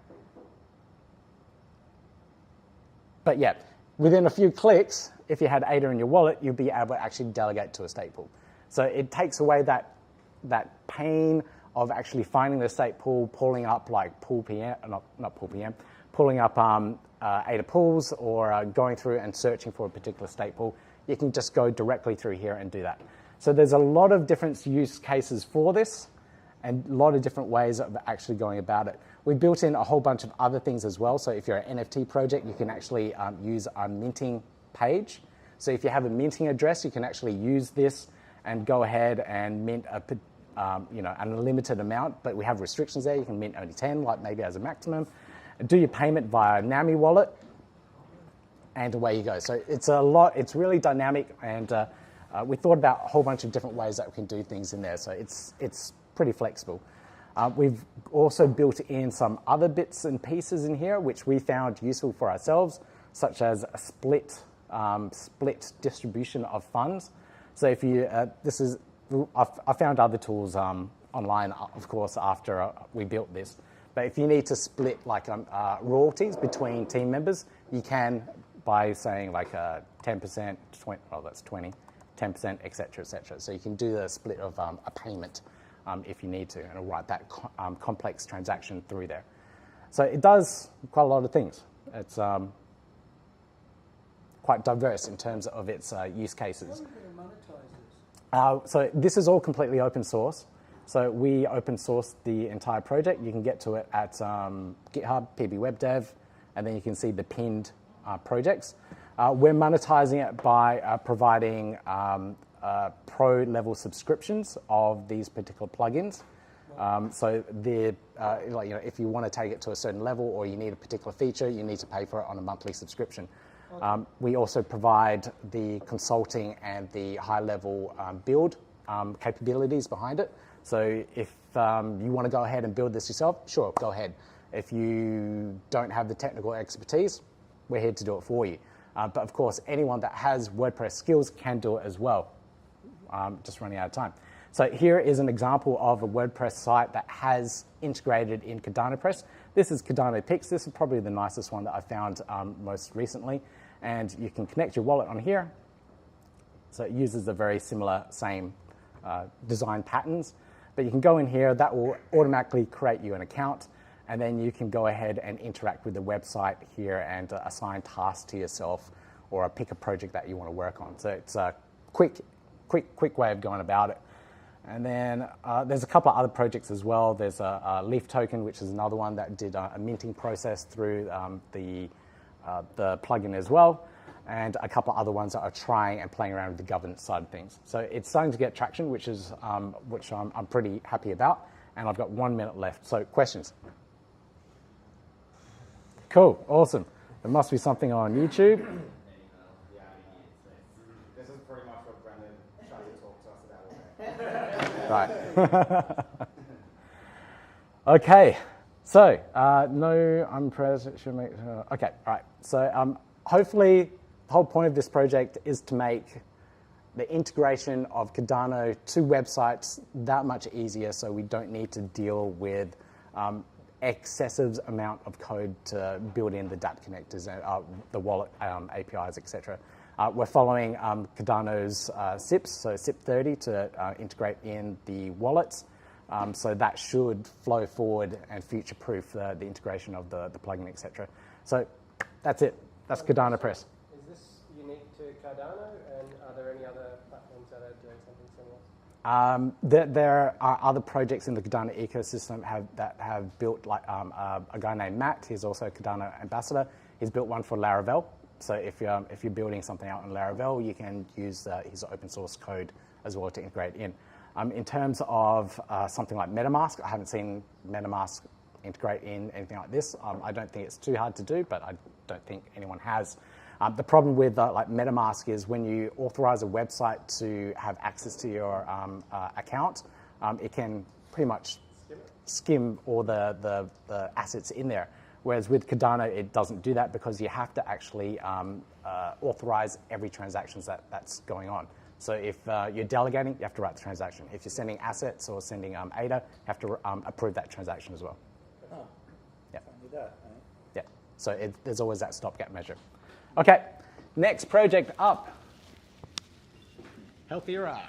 But yeah, within a few clicks, if you had ADA in your wallet, you'd be able to actually delegate to a stake pool. So it takes away that pain of actually finding the stake pool, pulling up like pool PM, not pool PM, pulling up ADA pools or going through and searching for a particular stake pool. You can just go directly through here and do that. So there's a lot of different use cases for this and a lot of different ways of actually going about it. We built in a whole bunch of other things as well. So if you're an NFT project, you can actually use our minting page. So if you have a minting address, you can actually use this and go ahead and mint an unlimited amount, but we have restrictions there. You can mint only 10, like maybe as a maximum. Do your payment via NAMI wallet, and away you go. So it's a lot. It's really dynamic, and we thought about a whole bunch of different ways that we can do things in there. So it's pretty flexible. We've also built in some other bits and pieces in here, which we found useful for ourselves, such as a split distribution of funds. So if you, I found other tools online, of course, after we built this. But if you need to split like royalties between team members, you can by saying like 10%, 20, oh that's 20, 10%, et cetera, et cetera. So you can do the split of a payment if you need to, and it'll write that complex transaction through there. So it does quite a lot of things. It's quite diverse in terms of its use cases. So this is all completely open source. So we open sourced the entire project. You can get to it at GitHub, PBWebDev, and then you can see the pinned projects. We're monetizing it by providing pro-level subscriptions of these particular plugins. So if you want to take it to a certain level or you need a particular feature, you need to pay for it on a monthly subscription. We also provide the consulting and the high-level build capabilities behind it. So if you want to go ahead and build this yourself, sure, go ahead. If you don't have the technical expertise, we're here to do it for you. But of course, anyone that has WordPress skills can do it as well. Just running out of time. So here is an example of a WordPress site that has integrated in Kadana Press. This is Cardano Pix. This is probably the nicest one that I found most recently. And you can connect your wallet on here. So it uses the very similar same design patterns. But you can go in here, that will automatically create you an account, and then you can go ahead and interact with the website here and assign tasks to yourself or pick a project that you want to work on. So it's a quick way of going about it. And then there's a couple of other projects as well. There's a Leaf Token, which is another one that did a minting process through the plugin as well, and a couple of other ones that are trying and playing around with the governance side of things. So it's starting to get traction, which I'm pretty happy about. And I've got 1 minute left. So questions? Cool, awesome. There must be something on YouTube. This is pretty much what Brendan tried to talk to us about. Right. Okay. So no unpressed should make. Okay. All right. So hopefully, the whole point of this project is to make the integration of Cardano to websites that much easier, so we don't need to deal with excessive amount of code to build in the dApp connectors and the wallet APIs, etc. We're following Cardano's SIPs, so SIP30 to integrate in the wallets. So that should flow forward and future-proof the integration of the plugin, etc. So that's it. That's KadanaPress. Is this unique to Cardano, and are there any other platforms that are doing something similar? There are other projects in the Kadana ecosystem that have built, like a guy named Matt. He's also a Kadana ambassador. He's built one for Laravel. So if you're building something out in Laravel, you can use his open source code as well to integrate in. In terms of something like MetaMask, I haven't seen MetaMask integrate in anything like this. I don't think it's too hard to do, but I don't think anyone has. The problem with like MetaMask is when you authorize a website to have access to your account, it can pretty much skim all the assets in there. Whereas with Cardano, it doesn't do that because you have to actually authorize every transaction that's going on. So if you're delegating, you have to write the transaction. If you're sending assets or sending ADA, you have to approve that transaction as well. Oh, Yeah. only that, eh? Yeah. So there's always that stopgap measure. Okay, next project up. Healthera.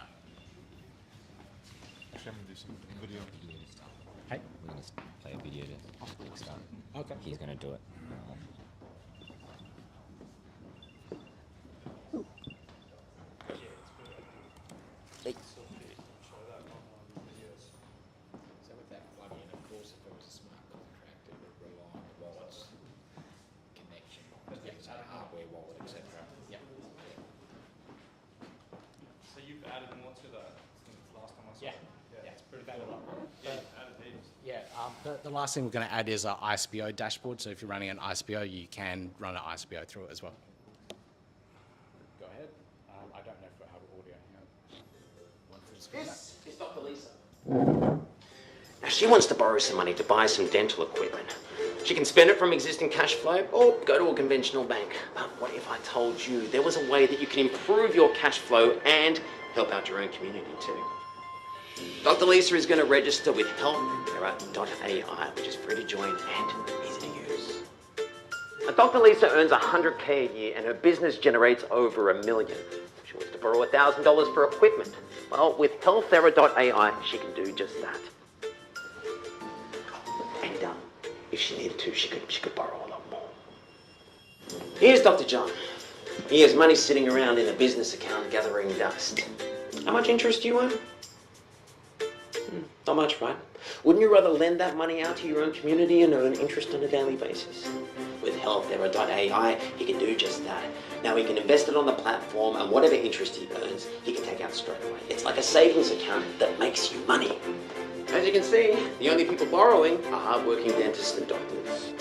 Actually, I'm going to do some video. Hey. We're going to play a video to start. Okay. He's going to do it. So with that plugin, of course, if it was a smart contract, it would rely on the wallet's connection. So hardware wallet, etc. Yeah. So you've added more to that since last time I saw it? Yeah, it's pretty bad. Yeah, you've added heaps. Yeah, the last thing we're going to add is an ISPO dashboard. So if you're running an ISPO, you can run an ISPO through it as well. Go ahead. I don't know if we have audio. This is Dr. Lisa. Now she wants to borrow some money to buy some dental equipment. She can spend it from existing cash flow or go to a conventional bank. But what if I told you there was a way that you can improve your cash flow and help out your own community too? Dr. Lisa is going to register with Healthera.ai, which is free to join and easy to use. Now, Dr. Lisa earns $100K a year and her business generates over $1 million. She wants to borrow $1,000 for equipment. Well, with Healthera.ai, she can do just that. And if she needed to, she could borrow a lot more. Here's Dr. John. He has money sitting around in a business account gathering dust. How much interest do you own? Not much, right? Wouldn't you rather lend that money out to your own community and earn interest on a daily basis? With Healthera.ai, he can do just that. Now he can invest it on the platform, and whatever interest he earns, he can take out straight away. It's like a savings account that makes you money. As you can see, the only people borrowing are hardworking dentists and doctors.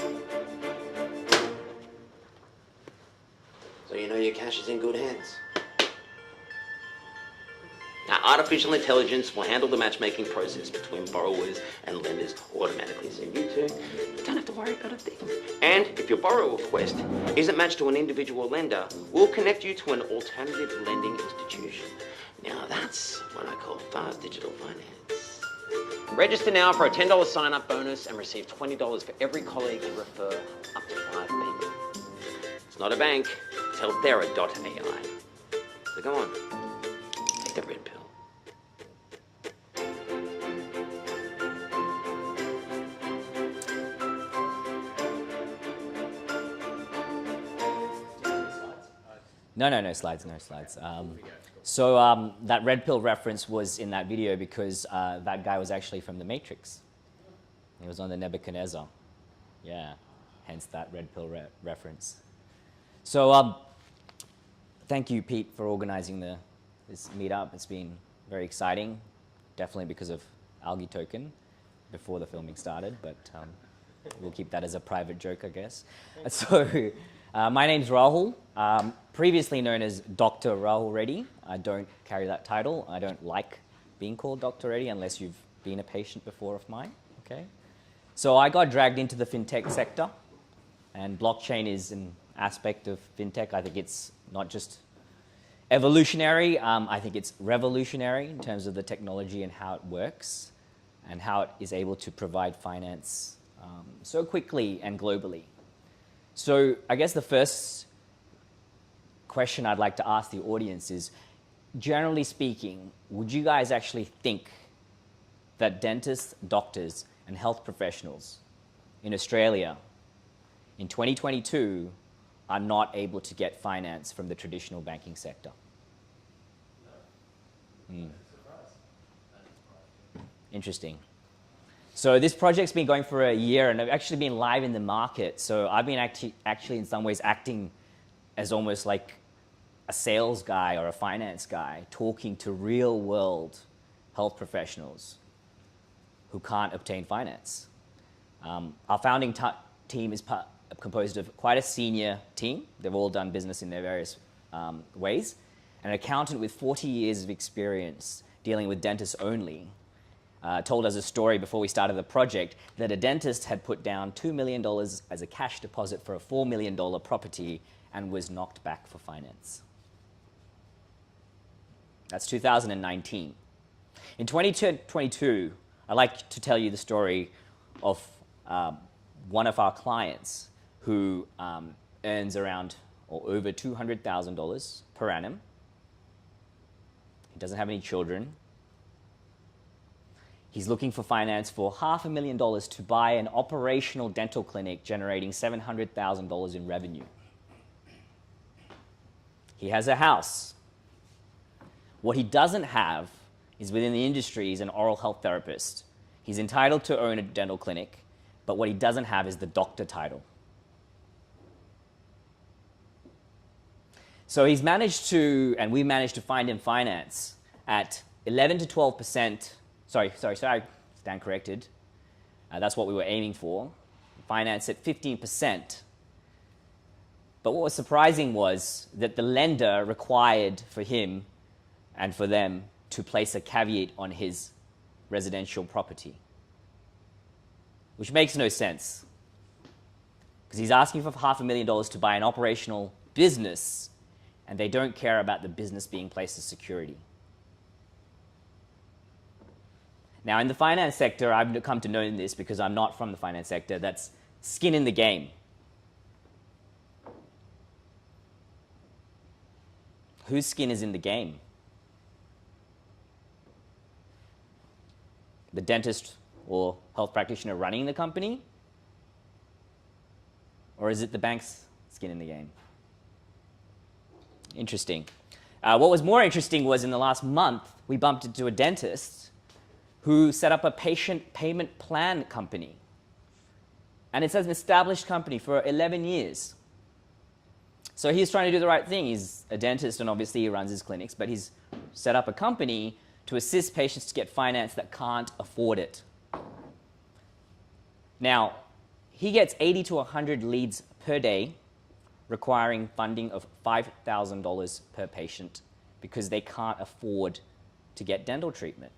So you know your cash is in good hands. Now, artificial intelligence will handle the matchmaking process between borrowers and lenders automatically, so you two don't have to worry about a thing. And if your borrower request isn't matched to an individual lender, we'll connect you to an alternative lending institution. Now, that's what I call fast digital finance. Register now for a $10 sign-up bonus and receive $20 for every colleague you refer, up to 5 people. It's not a bank, it's Healthera.ai. So go on, take the red pill. No slides, no slides. That red pill reference was in that video because that guy was actually from The Matrix. He was on the Nebuchadnezzar. Yeah, hence that red pill reference. So thank you, Pete, for organizing this meetup. It's been very exciting, definitely because of Algae Token before the filming started, but we'll keep that as a private joke, I guess. So my name's Rahul, previously known as Dr. Rahul Reddy. I don't carry that title. I don't like being called Dr. Reddy unless you've been a patient before of mine, okay? So I got dragged into the fintech sector, and blockchain is an aspect of fintech. I think it's not just evolutionary, I think it's revolutionary in terms of the technology and how it works and how it is able to provide finance so quickly and globally. So I guess the first question I'd like to ask the audience is, generally speaking, would you guys actually think that dentists, doctors, and health professionals in Australia in 2022 are not able to get finance from the traditional banking sector? Interesting. So this project's been going for a year and I've actually been live in the market. So I've been actually in some ways acting as almost like a sales guy or a finance guy, talking to real world health professionals who can't obtain finance. Our founding team is composed of quite a senior team. They've all done business in their various ways. An accountant with 40 years of experience dealing with dentists only told us a story before we started the project that a dentist had put down $2 million as a cash deposit for a $4 million property and was knocked back for finance. That's 2019. In 2022, I'd like to tell you the story of one of our clients who earns around or over $200,000 per annum. He doesn't have any children. He's looking for finance for $500,000 to buy an operational dental clinic generating $700,000 in revenue. He has a house. What he doesn't have is within the industry, he's an oral health therapist. He's entitled to own a dental clinic, but what he doesn't have is the doctor title. So he's managed to, and we managed to find him finance at 11 to 12%. Sorry, stand corrected. That's what we were aiming for. Finance at 15%. But what was surprising was that the lender required for him and for them to place a caveat on his residential property, which makes no sense. Because he's asking for $500,000 to buy an operational business, and they don't care about the business being placed as security. Now, in the finance sector, I've come to know this because I'm not from the finance sector. That's skin in the game. Whose skin is in the game? The dentist or health practitioner running the company? Or is it the bank's skin in the game? Interesting. What was more interesting was in the last month, we bumped into a dentist who set up a patient payment plan company. And it's an established company for 11 years. So he's trying to do the right thing. He's a dentist and obviously he runs his clinics, but he's set up a company to assist patients to get finance that can't afford it. Now, he gets 80 to 100 leads per day, requiring funding of $5,000 per patient because they can't afford to get dental treatment.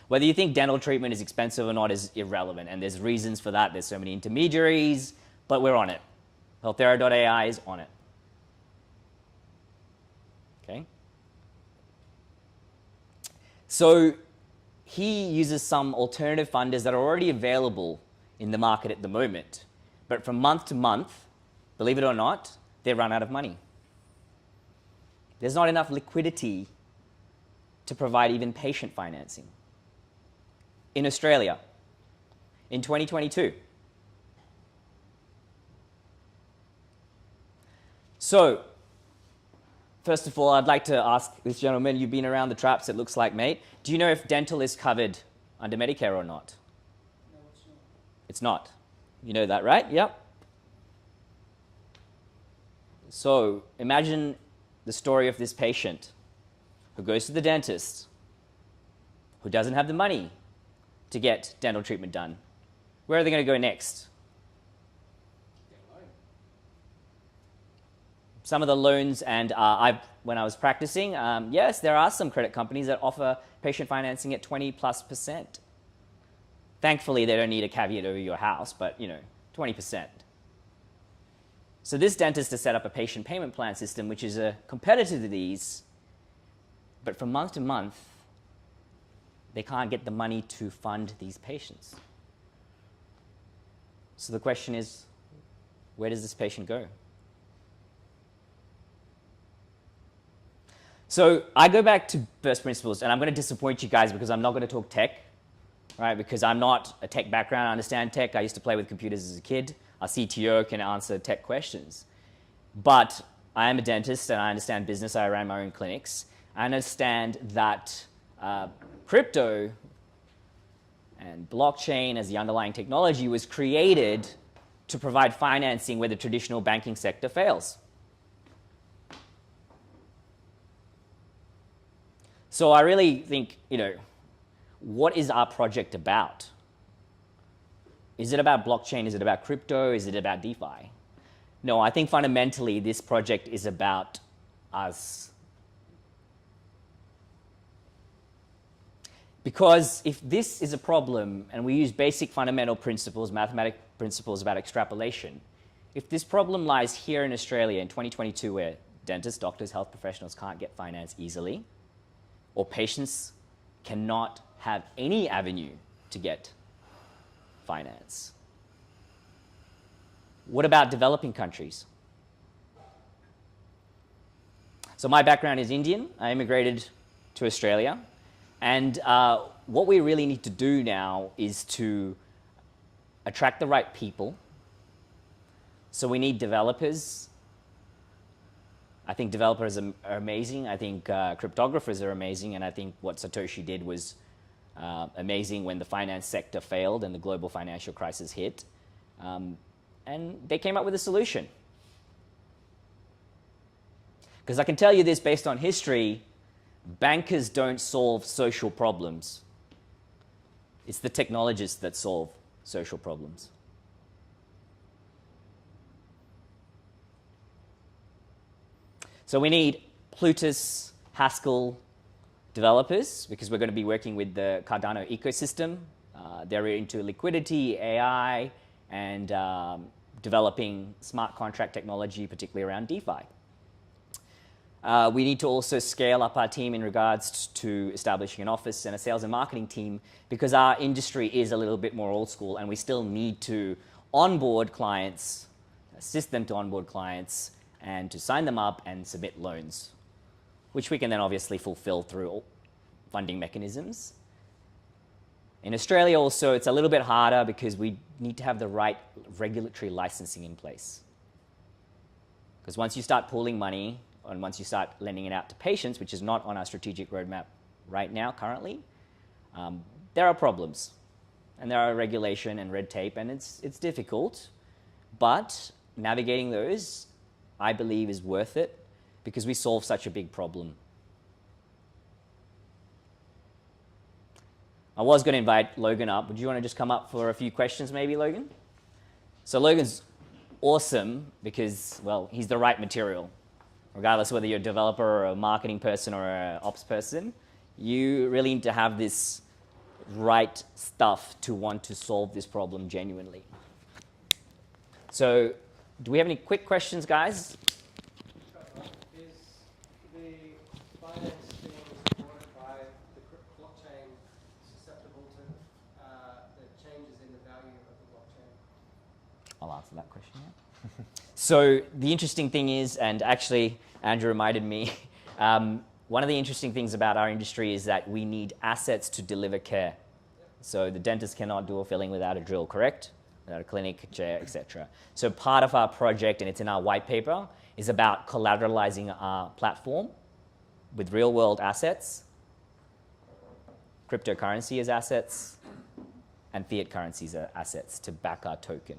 Whether you think dental treatment is expensive or not is irrelevant, and there's reasons for that. There's so many intermediaries, but we're on it. Healthera.ai is on it. Okay? So he uses some alternative funders that are already available in the market at the moment. But from month to month, believe it or not, they run out of money. There's not enough liquidity to provide even patient financing. In Australia, in 2022. So first of all, I'd like to ask this gentleman, you've been around the traps, it looks like, mate. Do you know if dental is covered under Medicare or not? No, it's not. It's not. You know that, right? Yep. So imagine the story of this patient who goes to the dentist, who doesn't have the money to get dental treatment done. Where are they going to go next? Some of the loans, and when I was practicing, yes, there are some credit companies that offer patient financing at 20+%. Thankfully, they don't need a caveat over your house, but 20%. So this dentist has set up a patient payment plan system, which is a competitor to these, but from month to month, they can't get the money to fund these patients. So the question is, where does this patient go? So I go back to first principles, and I'm going to disappoint you guys because I'm not going to talk tech, right? Because I'm not a tech background. I understand tech. I used to play with computers as a kid. Our CTO can answer tech questions. But I am a dentist, and I understand business. I ran my own clinics. I understand that crypto and blockchain as the underlying technology was created to provide financing where the traditional banking sector fails. So I really think, what is our project about? Is it about blockchain? Is it about crypto? Is it about DeFi? No, I think fundamentally this project is about us. Because if this is a problem and we use basic fundamental principles, mathematical principles about extrapolation, if this problem lies here in Australia in 2022 where dentists, doctors, health professionals can't get finance easily, or patients cannot have any avenue to get finance, what about developing countries? So my background is Indian. I immigrated to Australia. And what we really need to do now is to attract the right people. So we need developers. I think developers are amazing. I think cryptographers are amazing. And I think what Satoshi did was amazing when the finance sector failed and the global financial crisis hit. And they came up with a solution. Because I can tell you this based on history, bankers don't solve social problems. It's the technologists that solve social problems. So we need Plutus, Haskell developers because we're going to be working with the Cardano ecosystem. They're into liquidity, AI, and developing smart contract technology, particularly around DeFi. We need to also scale up our team in regards to establishing an office and a sales and marketing team because our industry is a little bit more old school and we still need to onboard clients, assist them to onboard clients, and to sign them up and submit loans, which we can then obviously fulfill through funding mechanisms. In Australia also, it's a little bit harder because we need to have the right regulatory licensing in place. Because once you start pooling money, and once you start lending it out to patients, which is not on our strategic roadmap right now, currently, there are problems. And there are regulation and red tape, and it's difficult. But navigating those, I believe, is worth it because we solve such a big problem. I was going to invite Logan up. Would you want to just come up for a few questions maybe, Logan? So Logan's awesome because, well, he's the right material. Regardless of whether you're a developer or a marketing person or an ops person, you really need to have this right stuff to want to solve this problem genuinely. So do we have any quick questions, guys? Is the finance being supported by the blockchain susceptible to the changes in the value of the blockchain? I'll answer that question now. So the interesting thing is, and actually Andrew reminded me, one of the interesting things about our industry is that we need assets to deliver care. So the dentist cannot do a filling without a drill, correct? Without a clinic, chair, etc. So part of our project, and it's in our white paper, is about collateralizing our platform with real-world assets, cryptocurrency as assets, and fiat currencies as assets to back our token.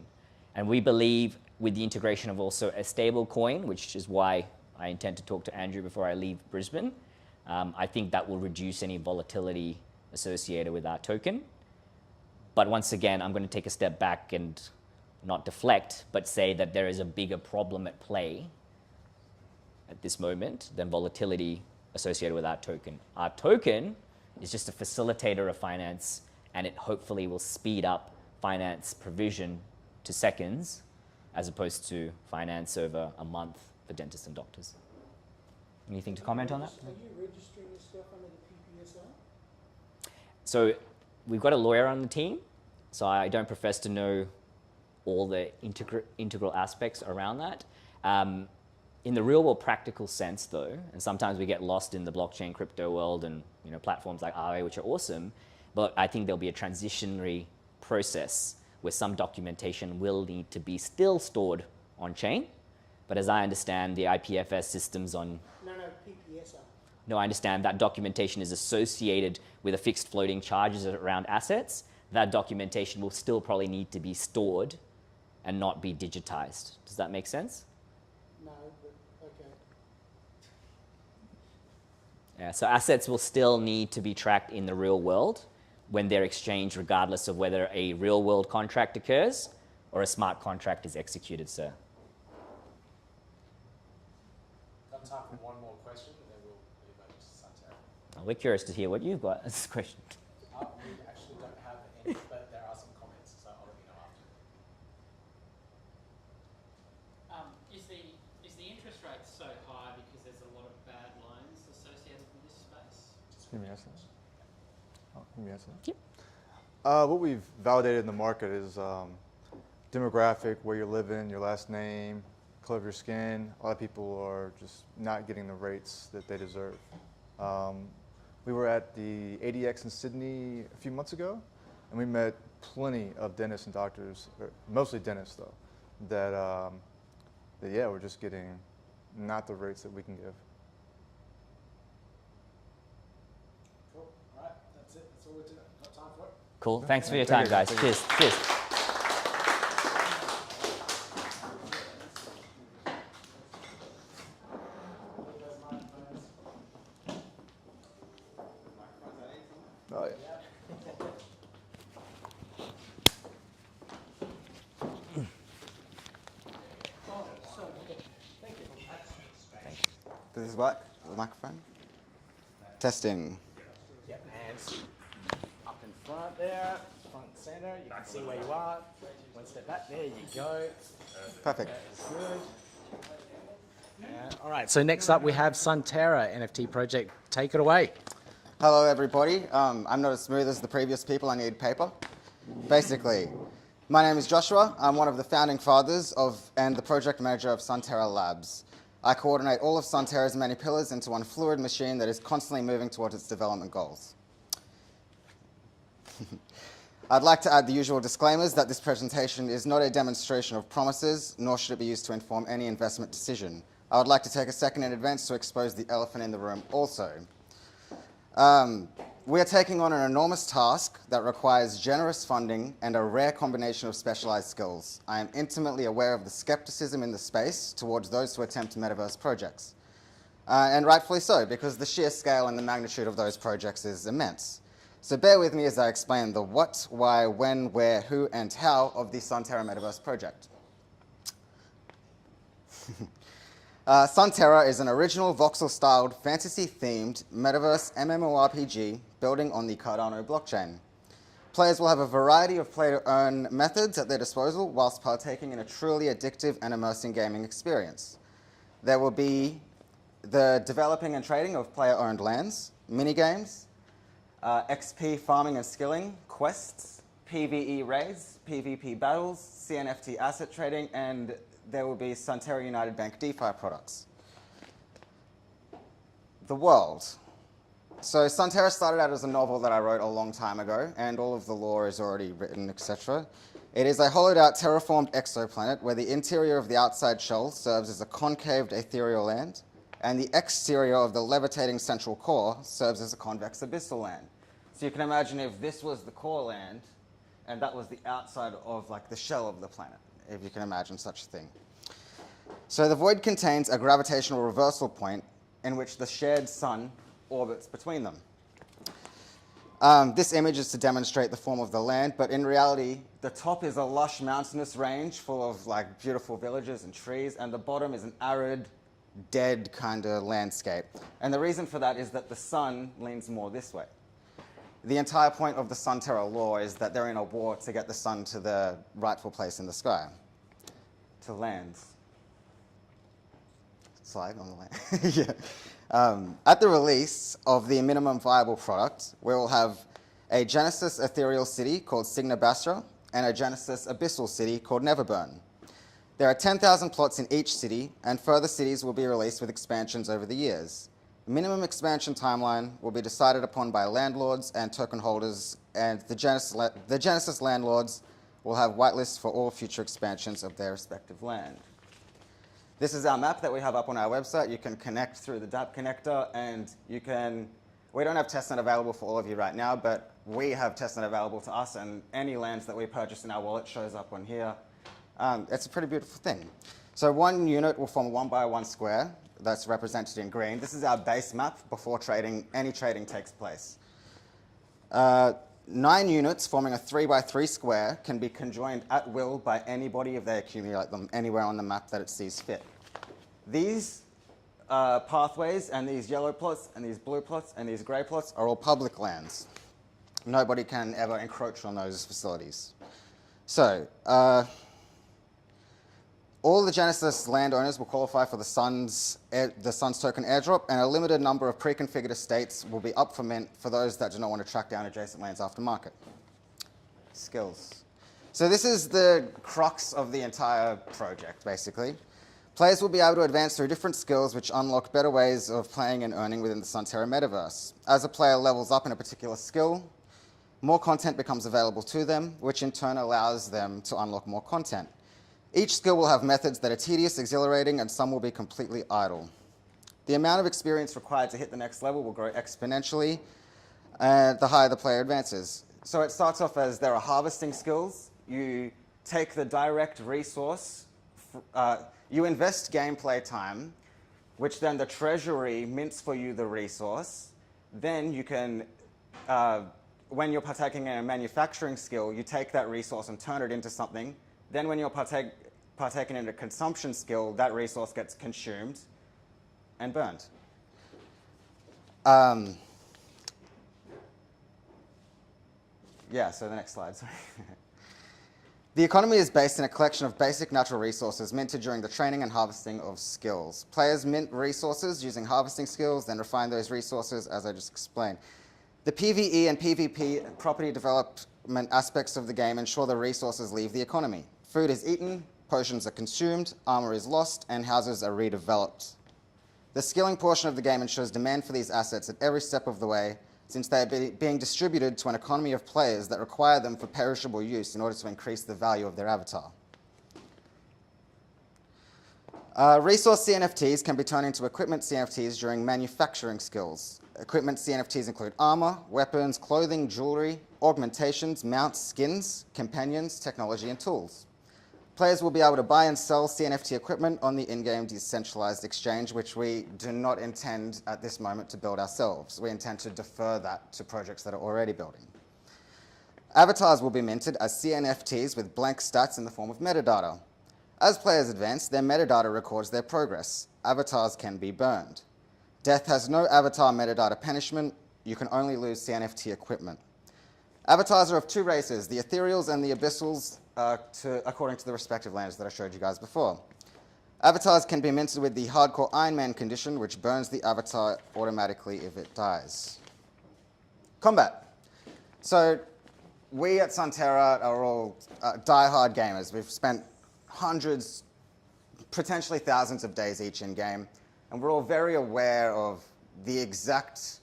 And we believe with the integration of also a stable coin, which is why I intend to talk to Andrew before I leave Brisbane, I think that will reduce any volatility associated with our token. But once again, I'm going to take a step back and not deflect, but say that there is a bigger problem at play at this moment than volatility associated with our token. Our token is just a facilitator of finance, and it hopefully will speed up finance provision to seconds as opposed to finance over a month for dentists and doctors. Anything to comment on that? Are you registering your stuff under the PPSR? So we've got a lawyer on the team, so I don't profess to know all the integral aspects around that. In the real world practical sense though, and sometimes we get lost in the blockchain crypto world and platforms like Aave, which are awesome, but I think there'll be a transitionary process where some documentation will need to be still stored on chain. But as I understand the IPFS systems on... No, PPSR. No, I understand that documentation is associated with a fixed floating charges around assets. That documentation will still probably need to be stored and not be digitized. Does that make sense? No, but okay. Yeah, so assets will still need to be tracked in the real world when they're exchanged, regardless of whether a real world contract occurs or a smart contract is executed, sir. Got time for one more question, and then we'll move over to Sunterra. We're curious to hear what you've got as a question. We actually don't have any, but there are some comments, so I'll let you know after. Is the interest rate so high because there's a lot of bad loans associated with this space? Just give me a second. Oh, give me a second. Yep. What we've validated in the market is demographic, where you live in, your last name, color of your skin. A lot of people are just not getting the rates that they deserve. We were at the ADX in Sydney a few months ago, and we met plenty of dentists and doctors, mostly dentists though, that yeah, we're just getting not the rates that we can give. Cool. All right, that's it. That's all we're doing. Got time for it. Cool. Thanks for your time, guys. Cheers. Cheers. Oh, yeah. This is what? The microphone? Testing. Yep, hands up in front there, front and center. You can see where you are. One step back. There you go. Perfect. That is good. Yeah. All right, so next up we have Sunterra NFT project. Take it away. Hello, everybody. I'm not as smooth as the previous people. I need paper. Basically, my name is Joshua. I'm one of the founding fathers and the project manager of Sunterra Labs. I coordinate all of Sunterra's many pillars into one fluid machine that is constantly moving towards its development goals. I'd like to add the usual disclaimers that this presentation is not a demonstration of promises, nor should it be used to inform any investment decision. I would like to take a second in advance to expose the elephant in the room also. We are taking on an enormous task that requires generous funding and a rare combination of specialized skills. I am intimately aware of the skepticism in the space towards those who attempt metaverse projects. And rightfully so, because the sheer scale and the magnitude of those projects is immense. So bear with me as I explain the what, why, when, where, who, and how of the Sunterra Metaverse project. Sunterra is an original voxel-styled, fantasy-themed metaverse MMORPG building on the Cardano blockchain. Players will have a variety of play-to-earn methods at their disposal whilst partaking in a truly addictive and immersing gaming experience. There will be the developing and trading of player-owned lands, minigames, XP farming and skilling, quests, PvE raids, PvP battles, CNFT asset trading, and there will be Sunterra United Bank DeFi products. The world. So Sunterra started out as a novel that I wrote a long time ago, and all of the lore is already written, etc. It is a hollowed out terraformed exoplanet where the interior of the outside shell serves as a concaved ethereal land, and the exterior of the levitating central core serves as a convex abyssal land. So you can imagine if this was the core land, and that was the outside of like the shell of the planet, if you can imagine such a thing. So the void contains a gravitational reversal point in which the shared sun orbits between them. This image is to demonstrate the form of the land, but in reality, the top is a lush mountainous range full of like beautiful villages and trees, and the bottom is an arid, dead kind of landscape. And the reason for that is that the sun leans more this way. The entire point of the Sunterra law is that they're in a war to get the sun to the rightful place in the sky, to land. Slide on the land. Yeah. At the release of the minimum viable product, we will have a Genesis ethereal city called Signa Basra and a Genesis abyssal city called Neverburn. There are 10,000 plots in each city, and further cities will be released with expansions over the years. Minimum expansion timeline will be decided upon by landlords and token holders, and the Genesis landlords will have whitelists for all future expansions of their respective land. This is our map that we have up on our website. You can connect through the DApp connector, and you can, we don't have testnet available for all of you right now, but we have testnet available to us, and any lands that we purchase in our wallet shows up on here. It's a pretty beautiful thing. So one unit will form a 1 by 1 square that's represented in green. This is our base map before any trading takes place. 9 units forming a 3 by 3 square can be conjoined at will by anybody if they accumulate them anywhere on the map that it sees fit. These pathways and these yellow plots and these blue plots and these grey plots are all public lands. Nobody can ever encroach on those facilities. So, all the Genesis landowners will qualify for the Sun's token airdrop, and a limited number of pre-configured estates will be up for mint for those that do not want to track down adjacent lands after market. Skills. So this is the crux of the entire project, basically. Players will be able to advance through different skills which unlock better ways of playing and earning within the Sunterra metaverse. As a player levels up in a particular skill, more content becomes available to them, which in turn allows them to unlock more content. Each skill will have methods that are tedious, exhilarating, and some will be completely idle. The amount of experience required to hit the next level will grow exponentially the higher the player advances. So it starts off as there are harvesting skills. You take the direct resource, you invest gameplay time, which then the treasury mints for you the resource. Then you can, when you're partaking in a manufacturing skill, you take that resource and turn it into something. Then when you're partaking in a consumption skill, that resource gets consumed and burned. Yeah, so the next slide, sorry. The economy is based in a collection of basic natural resources minted during the training and harvesting of skills. Players mint resources using harvesting skills, then refine those resources as I just explained. The PvE and PvP property development aspects of the game ensure the resources leave the economy. Food is eaten, potions are consumed, armor is lost, and houses are redeveloped. The skilling portion of the game ensures demand for these assets at every step of the way, since they are being distributed to an economy of players that require them for perishable use in order to increase the value of their avatar. Resource CNFTs can be turned into equipment CNFTs during manufacturing skills. Equipment CNFTs include armor, weapons, clothing, jewelry, augmentations, mounts, skins, companions, technology, and tools. Players will be able to buy and sell CNFT equipment on the in-game decentralized exchange, which we do not intend at this moment to build ourselves. We intend to defer that to projects that are already building. Avatars will be minted as CNFTs with blank stats in the form of metadata. As players advance, their metadata records their progress. Avatars can be burned. Death has no avatar metadata punishment. You can only lose CNFT equipment. Avatars are of 2 races, the ethereals and the abyssals, according to the respective lands that I showed you guys before. Avatars can be minted with the hardcore Iron Man condition, which burns the avatar automatically if it dies. Combat. So we at Sunterra are all die-hard gamers. We've spent hundreds, potentially thousands of days each in-game, and we're all very aware of the exact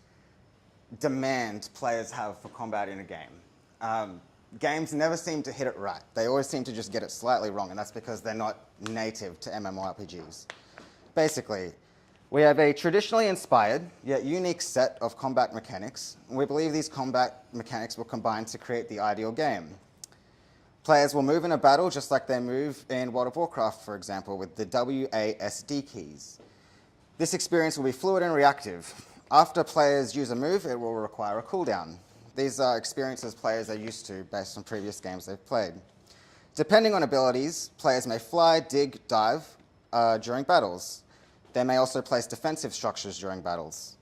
demand players have for combat in a game. games never seem to hit it right. They always seem to just get it slightly wrong, and that's because they're not native to MMORPGs. Basically, we have a traditionally inspired, yet unique set of combat mechanics. We believe these combat mechanics will combine to create the ideal game. Players will move in a battle just like they move in World of Warcraft, for example, with the WASD keys. This experience will be fluid and reactive. After players use a move, it will require a cooldown. These are experiences players are used to based on previous games they've played. Depending on abilities, players may fly, dig, dive during battles. They may also place defensive structures during battles.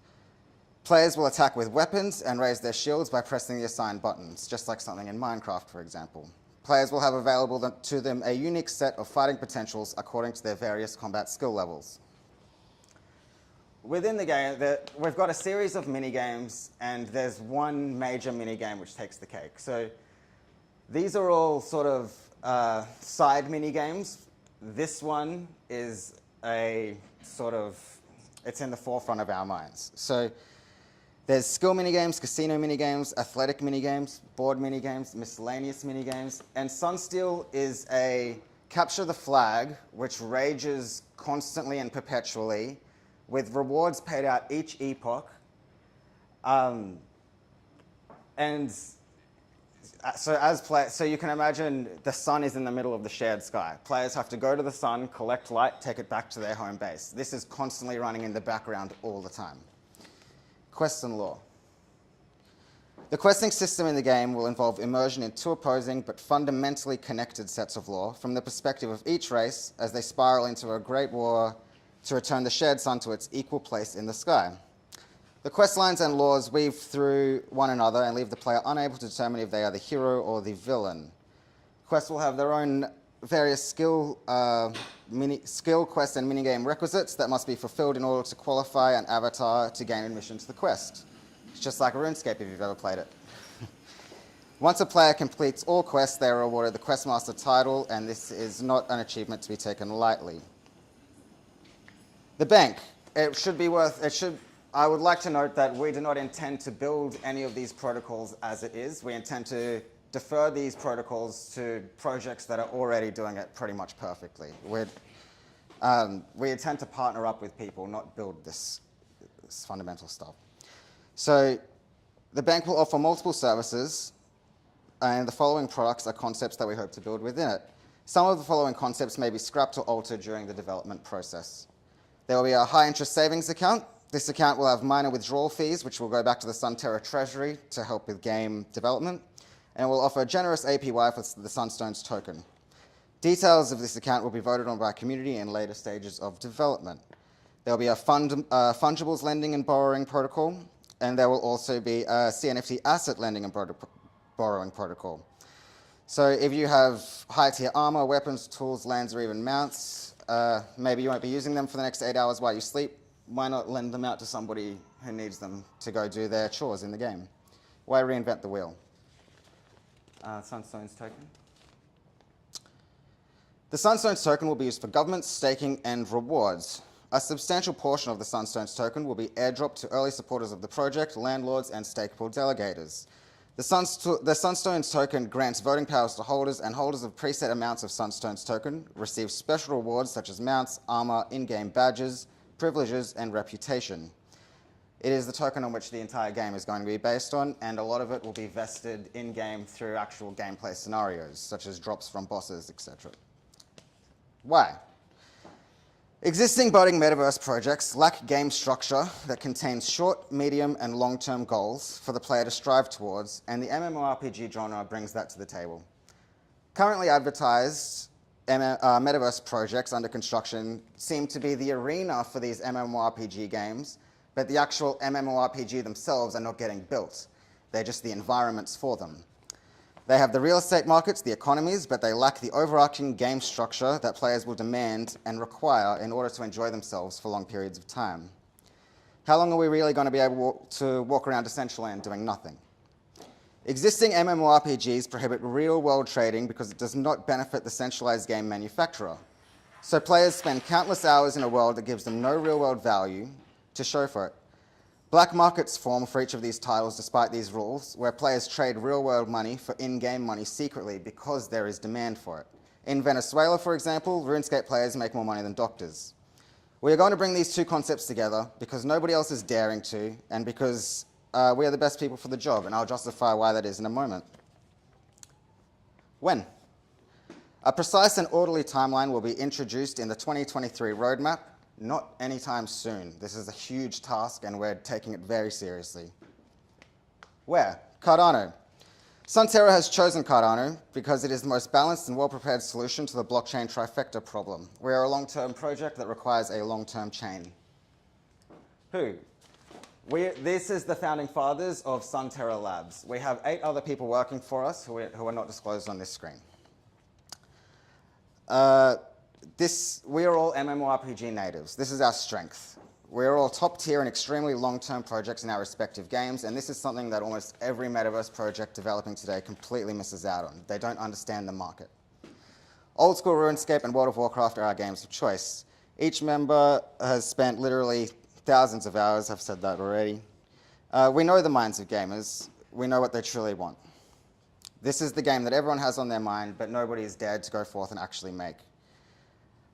Players will attack with weapons and raise their shields by pressing the assigned buttons, just like something in Minecraft, for example. Players will have available to them a unique set of fighting potentials according to their various combat skill levels. Within the game, we've got a series of mini-games, and there's one major mini-game which takes the cake. So these are all sort of side mini-games. This one is a sort of, it's in the forefront of our minds. So there's skill mini-games, casino mini-games, athletic mini-games, board mini-games, miscellaneous mini-games, and Sunsteel is a capture the flag, which rages constantly and perpetually, with rewards paid out each epoch. And so you can imagine the sun is in the middle of the shared sky. Players have to go to the sun, collect light, take it back to their home base. This is constantly running in the background all the time. Quests and lore. The questing system in the game will involve immersion in two opposing but fundamentally connected sets of lore from the perspective of each race as they spiral into a great war to return the shared sun to its equal place in the sky. The quest lines and laws weave through one another and leave the player unable to determine if they are the hero or the villain. Quests will have their own various skill quest and minigame requisites that must be fulfilled in order to qualify an avatar to gain admission to the quest. It's just like RuneScape if you've ever played it. Once a player completes all quests, they are awarded the Questmaster title, and this is not an achievement to be taken lightly. The bank. I would like to note that we do not intend to build any of these protocols as it is. We intend to defer these protocols to projects that are already doing it pretty much perfectly. We intend to partner up with people, not build this fundamental stuff. So the bank will offer multiple services, and the following products are concepts that we hope to build within it. Some of the following concepts may be scrapped or altered during the development process. There will be a high-interest savings account. This account will have minor withdrawal fees, which will go back to the Sunterra treasury to help with game development, and will offer a generous APY for the Sunstones token. Details of this account will be voted on by community in later stages of development. There will be a fungibles lending and borrowing protocol, and there will also be a CNFT asset lending and borrowing protocol. So if you have high-tier armor, weapons, tools, lands, or even mounts, maybe you won't be using them for the next 8 hours while you sleep. Why not lend them out to somebody who needs them to go do their chores in the game? Why reinvent the wheel? Sunstones token. The Sunstones token will be used for government, staking, and rewards. A substantial portion of the Sunstones token will be airdropped to early supporters of the project, landlords, and stakepool delegators. The Sunstones token grants voting powers to holders, and holders of preset amounts of Sunstones token receive special rewards such as mounts, armor, in-game badges, privileges, and reputation. It is the token on which the entire game is going to be based on, and a lot of it will be vested in-game through actual gameplay scenarios, such as drops from bosses, etc. Why? Existing budding metaverse projects lack game structure that contains short, medium, and long-term goals for the player to strive towards, and the MMORPG genre brings that to the table. Currently advertised metaverse projects under construction seem to be the arena for these MMORPG games, but the actual MMORPG themselves are not getting built. They're just the environments for them. They have the real estate markets, the economies, but they lack the overarching game structure that players will demand and require in order to enjoy themselves for long periods of time. How long are we really going to be able to walk around Decentraland doing nothing? Existing MMORPGs prohibit real-world trading because it does not benefit the centralized game manufacturer. So players spend countless hours in a world that gives them no real-world value to show for it. Black markets form for each of these titles despite these rules, where players trade real-world money for in-game money secretly because there is demand for it. In Venezuela, for example, RuneScape players make more money than doctors. We are going to bring these two concepts together because nobody else is daring to, and because we are the best people for the job, and I'll justify why that is in a moment. When? A precise and orderly timeline will be introduced in the 2023 roadmap, not anytime soon. This is a huge task and we're taking it very seriously. Where? Cardano. Sunterra has chosen Cardano because it is the most balanced and well-prepared solution to the blockchain trifecta problem. We are a long-term project that requires a long-term chain. Who? This is the founding fathers of Sunterra Labs. We have 8 other people working for us who are not disclosed on this screen. We are all MMORPG natives. This is our strength. We are all top tier and extremely long-term projects in our respective games, and this is something that almost every metaverse project developing today completely misses out on. They don't understand the market. Old school RuneScape and World of Warcraft are our games of choice. Each member has spent literally thousands of hours, I've said that already. We know the minds of gamers. We know what they truly want. This is the game that everyone has on their mind, but nobody has dared to go forth and actually make.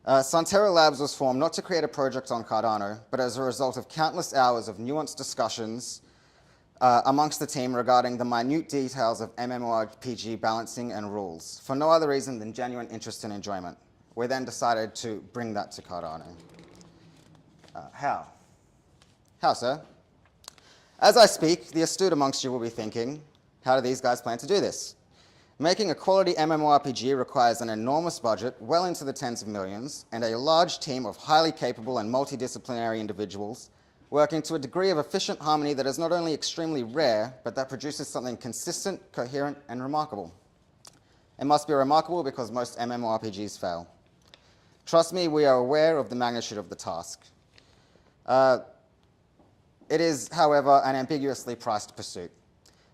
Sunterra Labs was formed not to create a project on Cardano, but as a result of countless hours of nuanced discussions amongst the team regarding the minute details of MMORPG balancing and rules, for no other reason than genuine interest and enjoyment. We then decided to bring that to Cardano. How? How, sir? As I speak, the astute amongst you will be thinking, how do these guys plan to do this? Making a quality MMORPG requires an enormous budget, well into the tens of millions, and a large team of highly capable and multidisciplinary individuals working to a degree of efficient harmony that is not only extremely rare, but that produces something consistent, coherent, and remarkable. It must be remarkable because most MMORPGs fail. Trust me, we are aware of the magnitude of the task. It is, however, an ambiguously priced pursuit.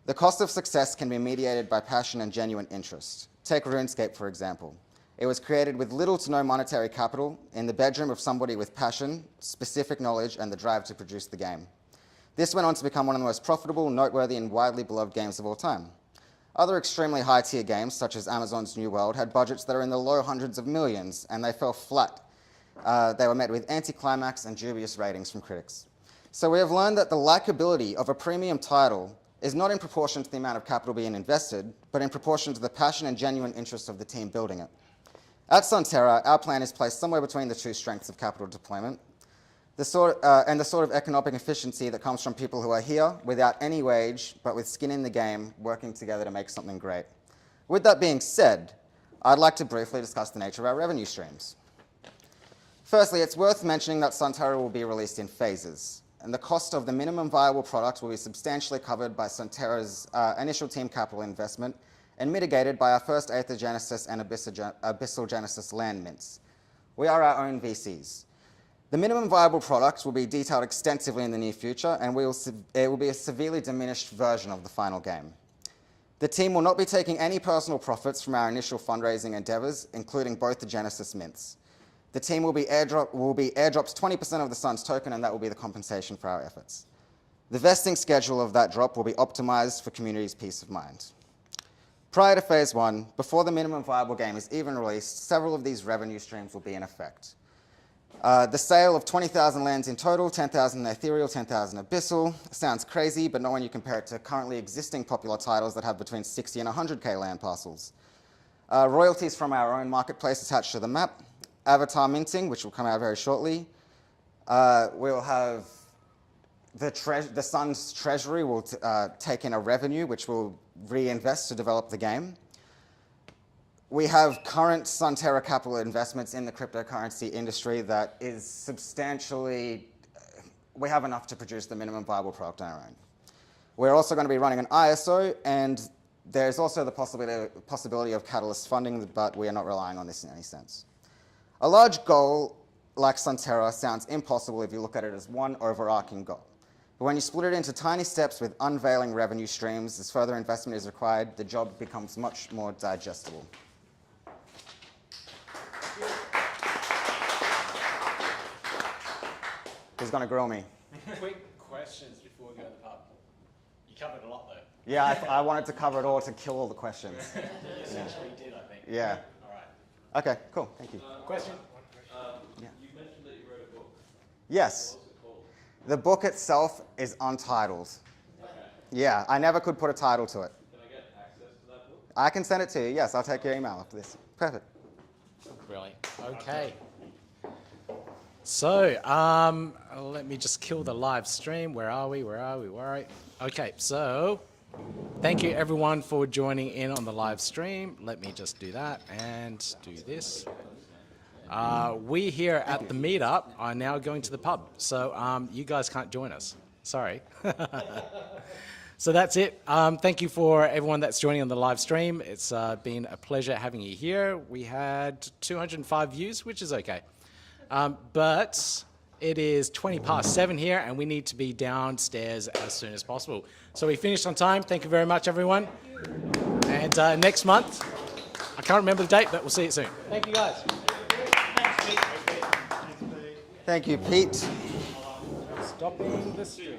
The cost of success can be mediated by passion and genuine interest. Take RuneScape, for example. It was created with little to no monetary capital in the bedroom of somebody with passion, specific knowledge, and the drive to produce the game. This went on to become one of the most profitable, noteworthy, and widely beloved games of all time. Other extremely high-tier games, such as Amazon's New World, had budgets that are in the low hundreds of millions, and they fell flat. They were met with anticlimax and dubious ratings from critics. So we have learned that the likability of a premium title is not in proportion to the amount of capital being invested, but in proportion to the passion and genuine interest of the team building it. At Sunterra, our plan is placed somewhere between the two strengths of capital deployment, and the sort of economic efficiency that comes from people who are here without any wage, but with skin in the game, working together to make something great. With that being said, I'd like to briefly discuss the nature of our revenue streams. Firstly, it's worth mentioning that Sunterra will be released in phases, and the cost of the minimum viable product will be substantially covered by Sunterra's initial team capital investment and mitigated by our first Aether Genesis and Abyssal Genesis land mints. We are our own VCs. The minimum viable product will be detailed extensively in the near future, and it will be a severely diminished version of the final game. The team will not be taking any personal profits from our initial fundraising endeavors, including both the Genesis mints. The team will be airdropped 20% of the Sun's token, and that will be the compensation for our efforts. The vesting schedule of that drop will be optimized for community's peace of mind. Prior to phase 1, before the minimum viable game is even released, several of these revenue streams will be in effect. The sale of 20,000 lands in total, 10,000 ethereal, 10,000 abyssal. Sounds crazy, but not when you compare it to currently existing popular titles that have between 60 and 100k land parcels. Royalties from our own marketplace attached to the map. Avatar minting, which will come out very shortly. We'll have the Sun's treasury will take in a revenue, which will reinvest to develop the game. We have current Sunterra capital investments in the cryptocurrency industry that is substantially, we have enough to produce the minimum viable product on our own. We're also going to be running an ISO, and there's also the possibility of Catalyst funding, but we are not relying on this in any sense. A large goal like Sunterra sounds impossible if you look at it as one overarching goal. But when you split it into tiny steps with unveiling revenue streams, as further investment is required, the job becomes much more digestible. Who's going to grill me? questions before we go to the pub? You covered a lot, though. Yeah, I wanted to cover it all to kill all the questions. You essentially did, I think. Yeah. All right. Okay, cool. Thank you. Question? Yeah. You mentioned that you wrote a book. Yes. What's it called? The book itself is untitled. Okay. Yeah, I never could put a title to it. Can I get access to that book? I can send it to you. Yes, I'll take your email after this. Perfect. Brilliant. Okay. So, let me just kill the live stream. Where are we? Okay, so thank you everyone for joining in on the live stream. Let me just do that and do this. We here at the Meetup are now going to the pub, so you guys can't join us. Sorry. So that's it. Thank you for everyone that's joining on the live stream. It's been a pleasure having you here. We had 205 views, which is okay. But it is 7:20 here, and we need to be downstairs as soon as possible. So we finished on time. Thank you very much, everyone. And next month, I can't remember the date, but we'll see you soon. Thank you, guys. Thank you, Pete. Stopping the stream.